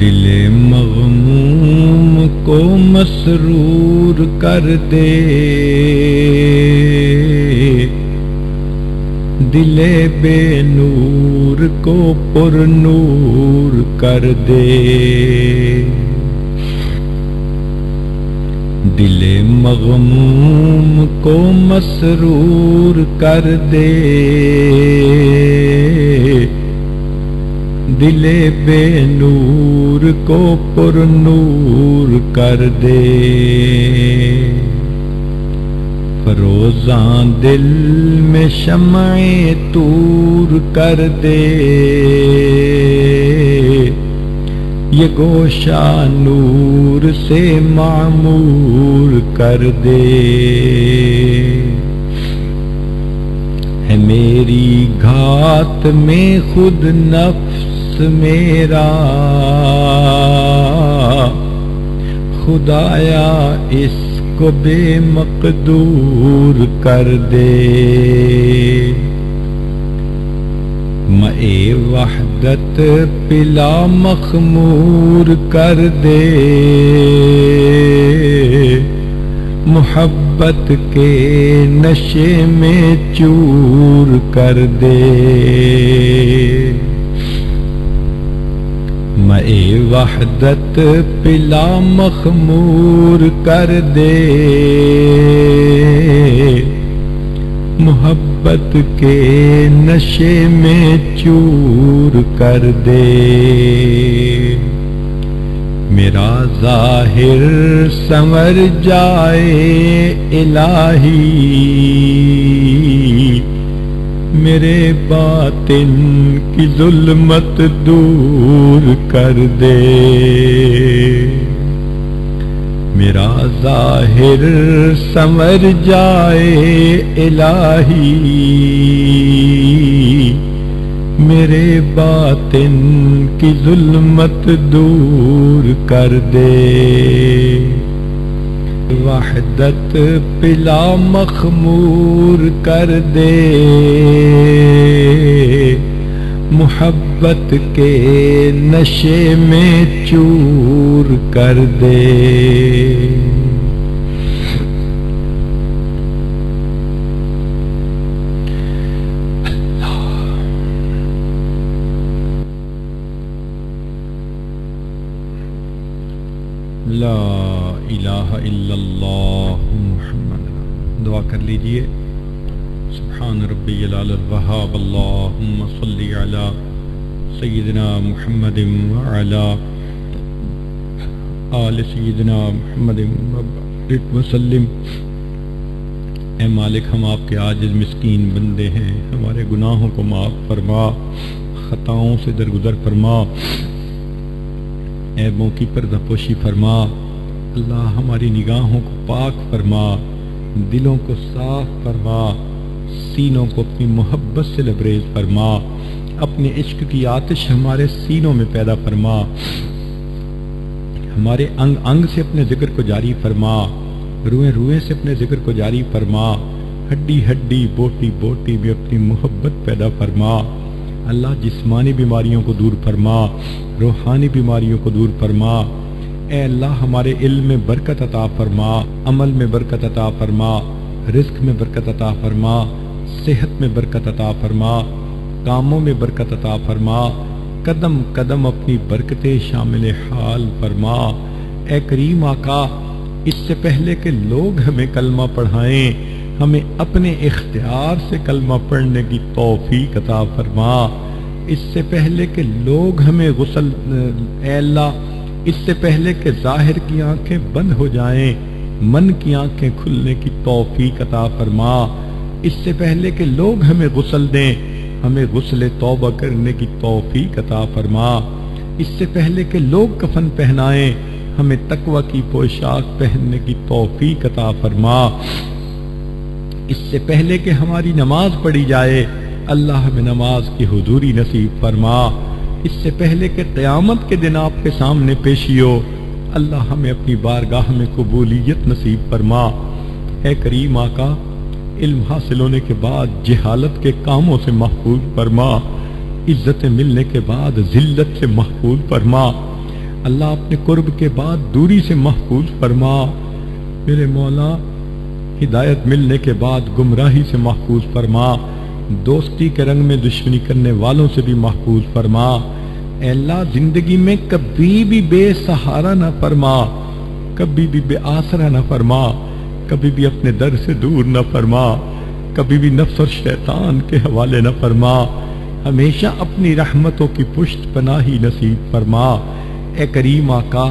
دل مغموم کو مسرور کر دے، دل بے نور کو پر نور کر دے، دل مغموم کو مسرور کر دے، دل بے نور کو پر نور کر دے، افروزاں دل میں شمع طور کر دے، یہ گوشہ نور سے معمور کر دے، ہے میری گھات میں خود نفس میرا، خدایا اس کو بے مقدور کر دے، مئے وحدت پلا مخمور کر دے، محبت کے نشے میں چور کر دے، مئے وحدت پلا مخمور کر دے، محبت کے نشے میں چور کر دے، میرا ظاہر سنور جائے الہی، میرے باطن کی ظلمت دور کر دے، میرا ظاہر سنور جائے الہی، میرے باطن کی ظلمت دور کر دے، وحدت پلا مخمور کر دے، محبت کے نشے میں چور کر دے، لا الہ الا اللہ محمد۔ دعا کر لیجئے، سبحان ربی العلی الوہاب، اللہم صلی علی سیدنا محمد وعلی آل سیدنا محمد وبارک وسلم۔ اے مالک، ہم آپ کے عاجز مسکین بندے ہیں، ہمارے گناہوں کو معاف فرما، خطاؤں سے درگزر فرما، عیبوں کی پردہ پوشی فرما، اللہ ہماری نگاہوں کو پاک فرما، دلوں کو صاف فرما، سینوں کو اپنی محبت سے لبریز فرما، اپنے عشق کی آتش ہمارے سینوں میں پیدا فرما، ہمارے انگ انگ سے اپنے ذکر کو جاری فرما، روئیں روئیں سے اپنے ذکر کو جاری فرما، ہڈی ہڈی بوٹی بوٹی میں اپنی محبت پیدا فرما، اللہ جسمانی بیماریوں کو دور فرما، روحانی بیماریوں کو دور فرما، اے اللہ ہمارے علم میں برکت عطا فرما، عمل میں برکت عطا فرما، رزق میں برکت عطا فرما، صحت میں برکت عطا فرما، کاموں میں برکت عطا فرما، قدم قدم اپنی برکتیں شامل حال فرما، اے کریم آقا، اس سے پہلے کہ لوگ ہمیں کلمہ پڑھائیں، ہمیں اپنے اختیار سے کلمہ پڑھنے کی توفیق عطا فرما، اس سے پہلے کہ لوگ ہمیں غسل، اے اللہ اس سے پہلے کہ ظاہر کی آنکھیں بند ہو جائیں، من کی آنکھیں کھلنے کی توفیق عطا فرما، اس سے پہلے کہ لوگ ہمیں غسل دیں، ہمیں غسل توبہ کرنے کی توفیق عطا فرما، اس سے پہلے کہ لوگ کفن پہنائیں، ہمیں تقوی کی پوشاک پہننے کی توفیق عطا فرما، اس سے پہلے کہ ہماری نماز پڑھی جائے، اللہ ہمیں نماز کی حضوری نصیب فرما، اس سے پہلے کہ قیامت کے دن آپ کے سامنے پیشی ہو، اللہ ہمیں اپنی بارگاہ میں قبولیت نصیب فرما، اے کریم آقا، علم حاصل ہونے کے بعد جہالت کے کاموں سے محفوظ فرما، عزت ملنے کے بعد ذلت سے محفوظ فرما، اللہ اپنے قرب کے بعد دوری سے محفوظ فرما، میرے مولا ہدایت ملنے کے بعد گمراہی سے محفوظ فرما، دوستی کے رنگ میں دشمنی کرنے والوں سے بھی محفوظ فرما، اے اللہ زندگی میں کبھی بھی بے سہارا نہ فرما، کبھی بھی بے آسرا نہ فرما، کبھی بھی اپنے در سے دور نہ فرما، کبھی بھی نفس اور شیطان کے حوالے نہ فرما، ہمیشہ اپنی رحمتوں کی پشت پناہی نصیب فرما، اے کریم آقا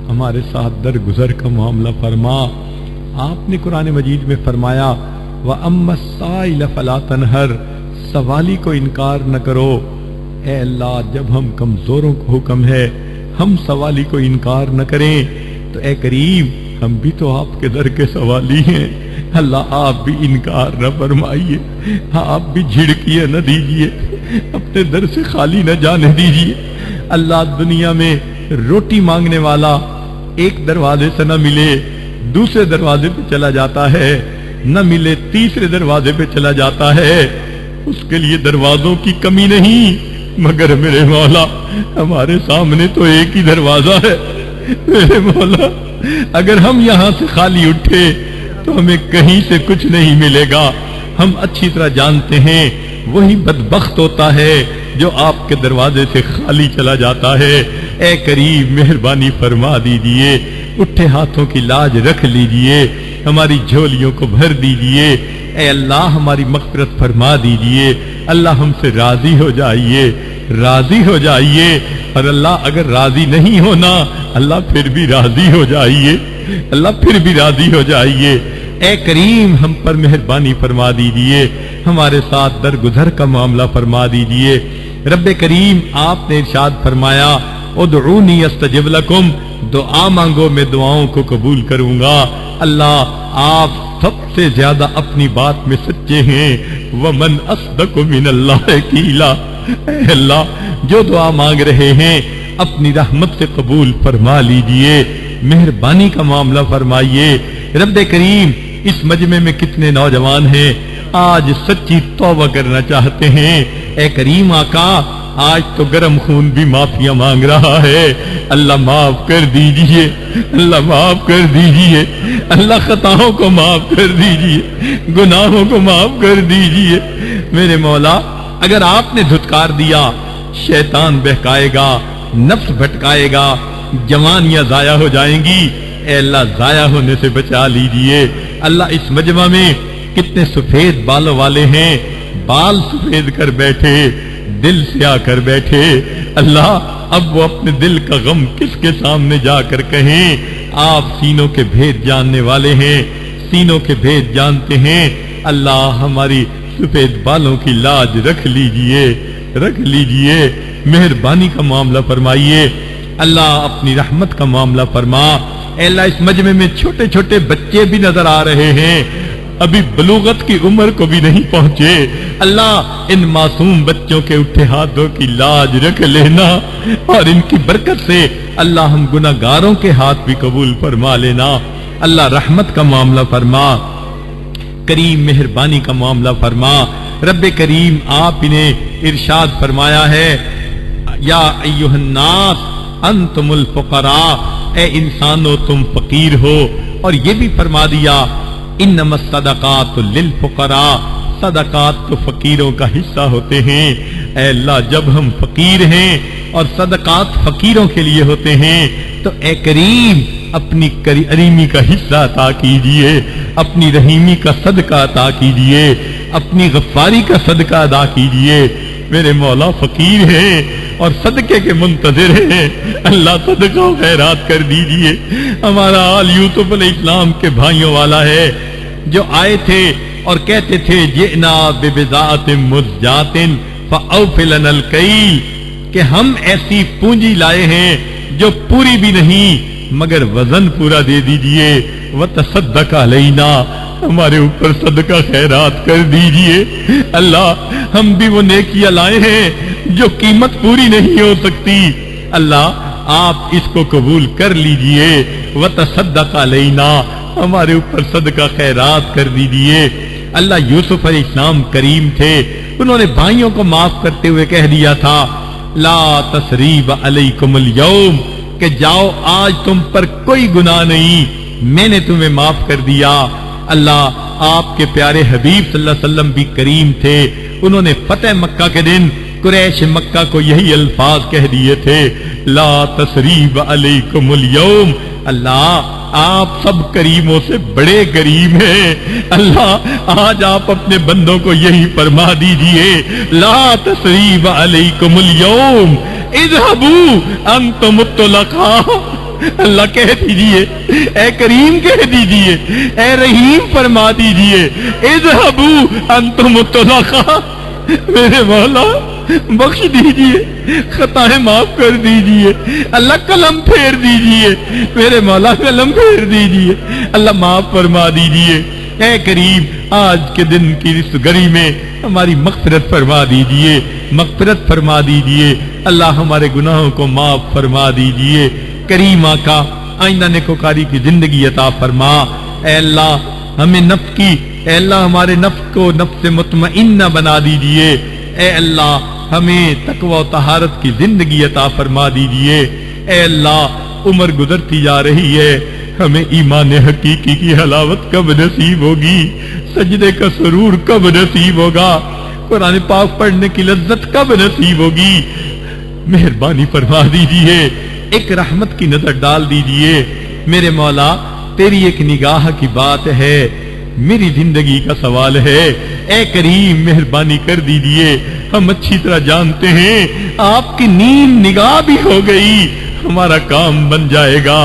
ہمارے ساتھ درگزر کا معاملہ فرما، آپ نے قرآن مجید میں فرمایا وَأَمَّا السَّائِلَ فَلَا تَنْهَرْ، سوالی کو انکار نہ کرو۔ اے اللہ، جب ہم کمزوروں کو حکم ہے ہم سوالی کو انکار نہ کریں تو اے کریم ہم بھی تو آپ کے در کے سوالی ہیں۔ اللہ آپ بھی انکار نہ فرمائیے، آپ بھی جھڑکیے نہ دیجیے، اپنے در سے خالی نہ جانے دیجیے۔ اللہ، دنیا میں روٹی مانگنے والا ایک دروازے سے نہ ملے دوسرے دروازے پہ چلا جاتا ہے، نہ ملے تیسرے دروازے پہ چلا جاتا ہے، اس کے لیے دروازوں کی کمی نہیں، مگر میرے مولا ہمارے سامنے تو ایک ہی دروازہ ہے۔ میرے مولا اگر ہم یہاں سے خالی اٹھے تو ہمیں کہیں سے کچھ نہیں ملے گا۔ ہم اچھی طرح جانتے ہیں وہی بدبخت ہوتا ہے جو آپ کے دروازے سے خالی چلا جاتا ہے۔ اے کریم مہربانی فرما دیجیے، اٹھے ہاتھوں کی لاج رکھ لیجیے، ہماری جھولیوں کو بھر دیجیے۔ اے اللہ ہماری مغفرت فرما دیجیے۔ اللہ ہم سے راضی ہو جائیے، راضی ہو جائیے، اور اللہ اگر راضی نہیں ہونا اللہ پھر بھی راضی ہو جائیے، اللہ پھر بھی راضی ہو جائیے۔ اے کریم ہم پر مہربانی فرما دیجیے، ہمارے ساتھ درگزر کا معاملہ فرما دیجیے۔ رب کریم آپ نے ارشاد فرمایا ادعونی استجب لکم، دعا مانگو میں دعاؤں کو قبول کروں گا۔ اللہ آپ سب سے زیادہ اپنی بات میں سچے ہیں۔ ومن اصدق من اللہ قیلا، اے اللہ جو دعا مانگ رہے ہیں اپنی رحمت سے قبول فرما لیجئے، مہربانی کا معاملہ فرمائیے۔ رب کریم اس مجمع میں کتنے نوجوان ہیں آج سچی توبہ کرنا چاہتے ہیں۔ اے کریم آقا آج تو گرم خون بھی معافیاں مانگ رہا ہے، اللہ معاف کر دیجئے، اللہ معاف کر دیجئے، اللہ خطاؤں کو معاف کر دیجئے، گناہوں کو معاف کر دیجئے۔ میرے مولا اگر آپ نے دھتکار دیا شیطان بہکائے گا، نفس بھٹکائے گا، جوانیاں ضائع ہو جائیں گی۔ اے اللہ ضائع ہونے سے بچا لیجئے۔ اللہ اس مجمع میں کتنے سفید بالوں والے ہیں، بال سفید کر بیٹھے، دل سیاہ کر بیٹھے۔ اللہ اب وہ اپنے دل کا غم کس کے سامنے جا کر کہیں؟ آپ سینوں کے بھید جاننے والے ہیں، سینوں کے بھید جانتے ہیں۔ اللہ ہماری سفید بالوں کی لاج رکھ لیجئے، رکھ لیجئے، مہربانی کا معاملہ فرمائیے۔ اللہ اپنی رحمت کا معاملہ فرما۔ اے اللہ اس مجمع میں چھوٹے چھوٹے بچے بھی نظر آ رہے ہیں، ابھی بلوغت کی عمر کو بھی نہیں پہنچے۔ اللہ ان معصوم بچوں کے اٹھے ہاتھوں کی لاج رکھ لینا، اور ان کی برکت سے اللہ ہم گناہگاروں کے ہاتھ بھی قبول فرما لینا۔ اللہ رحمت کا معاملہ فرما، کریم مہربانی کا معاملہ فرما۔ رب کریم آپ نے ارشاد فرمایا ہے یا ایھا الناس انتم الفقراء، اے انسانو تم فقیر ہو، اور یہ بھی فرما دیا انما الصدقات للفقراء، صدقات تو فقیروں کا حصہ ہوتے ہیں۔ اے اللہ جب ہم فقیر ہیں اور صدقات فقیروں کے لیے ہوتے ہیں تو اے کریم اپنی کریمی کا حصہ عطا کیجئے، اپنی رحیمی کا صدقہ عطا کیجئے، اپنی غفاری کا صدقہ ادا کیجئے۔ میرے مولا فقیر ہیں اور صدقے کے منتظر ہیں، اللہ صدقہ و خیرات کر دیجئے۔ ہمارا حال یوسف علیہ السلام کے بھائیوں والا ہے جو آئے تھے اور کہتے تھے جئنا ببضاعۃ مزجاۃ فاوف لنا الکیل، کہ ہم ایسی پونجی لائے ہیں جو پوری بھی نہیں مگر وزن پورا دے دیجئے۔ وتصدق علینا، ہمارے اوپر صدقہ خیرات کر دیجئے۔ اللہ ہم بھی وہ نیکیاں لائے ہیں جو قیمت پوری نہیں ہو سکتی، اللہ آپ اس کو قبول کر لیجئے۔ وتصدق علینا، ہمارے اوپر صدقہ خیرات کر دیجئے۔ اللہ یوسف علیہ السلام کریم تھے، انہوں نے بھائیوں کو معاف کرتے ہوئے کہہ دیا تھا لا تثریب علیکم اليوم، کہ جاؤ آج تم پر کوئی گناہ نہیں، میں نے تمہیں معاف کر دیا۔ اللہ آپ کے پیارے حبیب صلی اللہ علیہ وسلم بھی کریم تھے، انہوں نے فتح مکہ کے دن قریش مکہ کو یہی الفاظ کہہ دیے تھے لا تثریب علیکم اليوم۔ اللہ آپ سب کریموں سے بڑے کریم ہیں، اللہ آج آپ اپنے بندوں کو یہی فرما دیجئے لا تثریب علیکم اليوم اذهبوا انتم الطلقاء۔ اللہ کہہ دیجئے، اے کریم کہہ دیجئے، اے رحیم فرما دیجئے، اذهبوا انتم الطلقاء، میرے مولا بخش دیجئے، خطائیں معاف کر دیجئے، اللہ قلم پھیر دیجئے، میرے مولا قلم پھیر دیجئے، اللہ معاف فرما دیجئے، اے کریم آج کے دن کی اس گھڑی میں ہماری مغفرت فرما دیجئے، مغفرت فرما دیجئے، اللہ ہمارے گناہوں کو معاف فرما دیجئے، کریم آقا آئندہ نیکوکاری کی زندگی عطا فرما، اے اللہ ہمیں نفس کی، اے اللہ ہمارے نفس کو نفس مطمئنہ بنا دیجئے، اے اللہ ہمیں تقوی و طہارت کی زندگی عطا فرما دیجئے، اے اللہ عمر گزرتی جا رہی ہے، ہمیں ایمان حقیقی کی حلاوت کب نصیب ہوگی، سجدے کا سرور کب نصیب ہوگا، قرآن پاک پڑھنے کی لذت کب نصیب ہوگی، مہربانی فرما دیجئے، ایک رحمت کی نظر ڈال دیجئے، میرے مولا تیری ایک نگاہ کی بات ہے، میری زندگی کا سوال ہے، اے کریم مہربانی کر دیجئے، ہم اچھی طرح جانتے ہیں آپ کی نیم نگاہ بھی ہو گئی ہمارا کام بن جائے گا،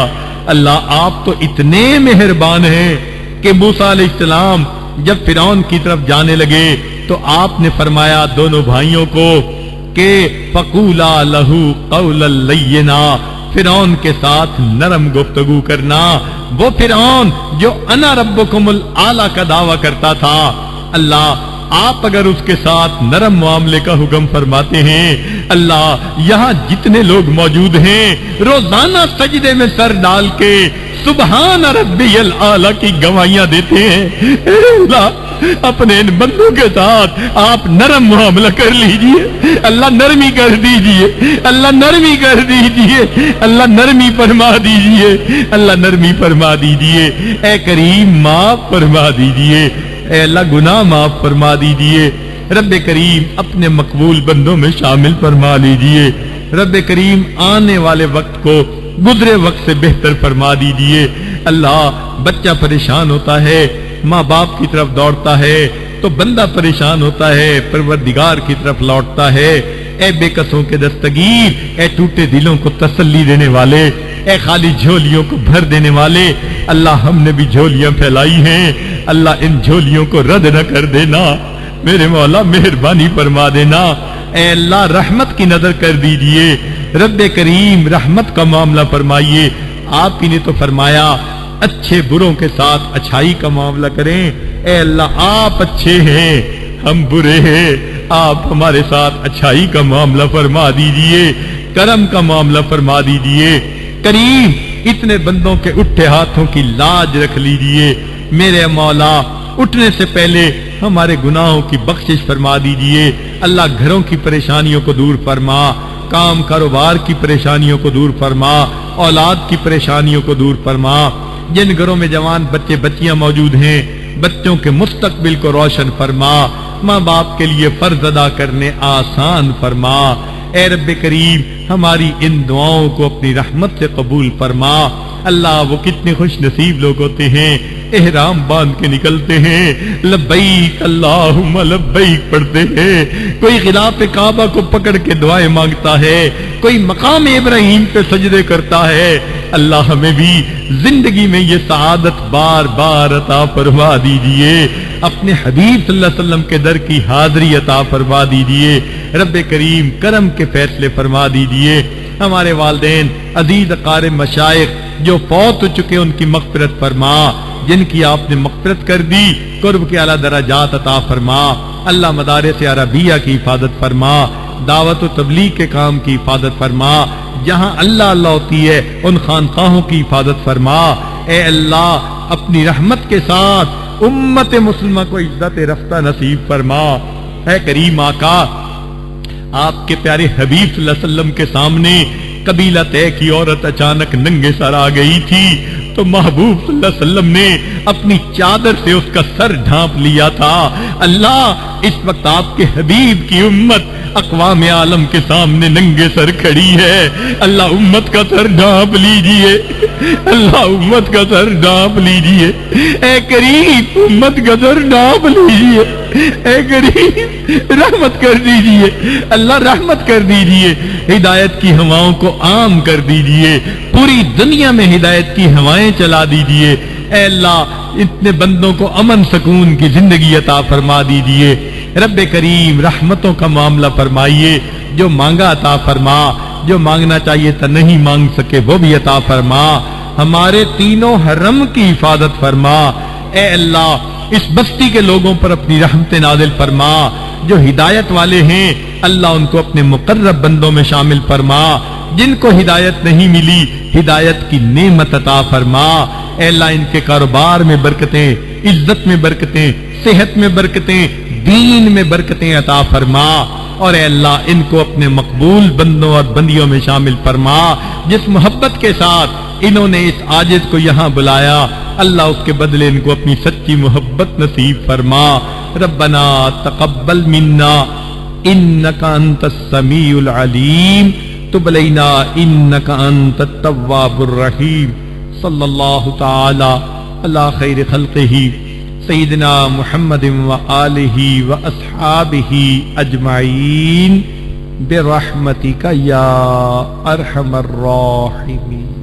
اللہ آپ تو اتنے مہربان ہیں کہ موسیٰ علیہ السلام جب فرعون کی طرف جانے لگے تو آپ نے فرمایا دونوں بھائیوں کو کہ فَقُولَا لَهُ قَوْلًا لَيِّنًا، فرعون کے ساتھ نرم گفتگو کرنا، وہ فرعون جو انا ربکم الاعلی کا دعویٰ کرتا تھا، اللہ آپ اگر اس کے ساتھ نرم معاملے کا حکم فرماتے ہیں، اللہ یہاں جتنے لوگ موجود ہیں روزانہ سجدے میں سر ڈال کے سبحان ربی الاعلی کی گواہیاں دیتے ہیں، اے اللہ اپنے ان بندوں کے ساتھ آپ نرم معاملہ کر لیجئے، اللہ نرمی کر دیجئے، اللہ نرمی کر دیجئے، اللہ نرمی فرما دیجئے، اللہ نرمی فرما دیجئے، اے کریم معاف فرما دیجئے، اے اللہ گناہ معاف فرما دیجئے، رب کریم اپنے مقبول بندوں میں شامل فرما لیجئے، رب کریم آنے والے وقت کو گزرے وقت سے بہتر فرما دیجئے، اللہ بچہ پریشان ہوتا ہے، ماں باپ کی طرف دوڑتا ہے تو بندہ پریشان ہوتا ہے، پروردگار کی طرف لوٹتا ہے، اے بے کسوں کے دستگیر، اے ٹوٹے دلوں کو تسلی دینے والے، اے خالی جھولیوں کو بھر دینے والے، اللہ ہم نے بھی جھولیاں پھیلائی ہیں، اللہ ان جھولیوں کو رد نہ کر دینا، میرے مولا مہربانی فرما دینا، اے اللہ رحمت کی نظر کر دیجئے، رب کریم رحمت کا معاملہ فرمائیے، آپ ہی نے تو فرمایا اچھے بروں کے ساتھ اچھائی کا معاملہ کریں، اے اللہ آپ اچھے ہیں ہم برے ہیں، آپ ہمارے ساتھ اچھائی کا معاملہ فرما دیجئے، کرم کا معاملہ فرما دیجئے، کریم اتنے بندوں کے اٹھے ہاتھوں کی لاج رکھ لیجئے، میرے مولا اٹھنے سے پہلے ہمارے گناہوں کی بخشش فرما دیجئے، اللہ گھروں کی پریشانیوں کو دور فرما، کام کاروبار کی پریشانیوں کو دور فرما، اولاد کی پریشانیوں کو دور فرما، جن گھروں میں جوان بچے بچیاں موجود ہیں بچوں کے مستقبل کو روشن فرما، ماں باپ کے لیے فرض ادا کرنے آسان فرما، اے رب کریم ہماری ان دعاؤں کو اپنی رحمت سے قبول فرما، اللہ وہ کتنے خوش نصیب لوگ ہوتے ہیں احرام باندھ کے نکلتے ہیں، لبیک اللہم لبیک پڑھتے ہیں، کوئی غلاف کعبہ کو پکڑ کے دعائیں مانگتا ہے، کوئی مقام ابراہیم پہ سجدے کرتا ہے، اللہ ہمیں بھی زندگی میں یہ سعادت بار بار عطا فرما دیجئے، اپنے حبیب صلی اللہ علیہ وسلم کے در کی حاضری عطا فرما دیجئے، رب کریم کرم کے فیصلے فرما دیجئے، ہمارے والدین عزیز اقارب مشائخ جو فوت ہو چکے ان کی مغفرت فرما، جن کی آپ نے مغفرت کر دی قرب کے اعلیٰ درجات عطا فرما، اللہ مدارس عربیہ کی حفاظت فرما، دعوت و تبلیغ کے کام کی حفاظت فرما، جہاں اللہ اللہ ہوتی ہے ان خانقاہوں کی حفاظت فرما، اے اللہ اپنی رحمت کے ساتھ امت مسلمہ کو عزت رفتہ نصیب فرما، اے کریم آقا آپ کے پیارے حبیب صلی اللہ علیہ وسلم کے سامنے قبیلہ طے کی عورت اچانک ننگے سر آ گئی تھی تو محبوب صلی اللہ علیہ وسلم نے اپنی چادر سے اس کا سر ڈھانپ لیا تھا، اللہ اس وقت آپ کے حبیب کی امت اقوام عالم کے سامنے ننگے سر کھڑی ہے، اللہ امت کا سر ڈھانپ لیجئے، اللہ امت کا سر ڈھانپ لیجئے، اے کریم امت کا سر ڈھانپ لیجئے، اے کریم رحمت کر دیجئے، اللہ رحمت کر دیجئے، ہدایت کی ہواؤں کو عام کر دیجئے، پوری دنیا میں ہدایت کی ہوائیں چلا دیجئے، اے اللہ اتنے بندوں کو امن سکون کی زندگی عطا فرما دیجئے۔ رب کریم رحمتوں کا معاملہ فرمائیے، جو مانگا عطا فرما، جو مانگنا چاہیے تھا نہیں مانگ سکے وہ بھی عطا فرما، ہمارے تینوں حرم کی حفاظت فرما، اے اللہ اس بستی کے لوگوں پر اپنی رحمت نازل فرما، جو ہدایت والے ہیں اللہ ان کو اپنے مقرب بندوں میں شامل فرما، جن کو ہدایت نہیں ملی ہدایت کی نعمت عطا فرما، اے اللہ ان کے کاروبار میں برکتیں، عزت میں برکتیں، صحت میں برکتیں، دین میں برکتیں عطا فرما، اور اے اللہ ان کو اپنے مقبول بندوں اور بندیوں میں شامل فرما، جس محبت کے ساتھ انہوں نے اس عاجز کو یہاں بلایا اللہ اس کے بدلے ان کو اپنی سچی محبت نصیب فرما۔ ربنا تقبل منا انک انت السمیع العلیم تب علینا انک انت التواب الرحیم۔ صلی اللہ تعالی علی خیر خلقہ سیدنا محمد وآلہ واصحابہ اجمعین برحمتک یا ارحم الراحمین۔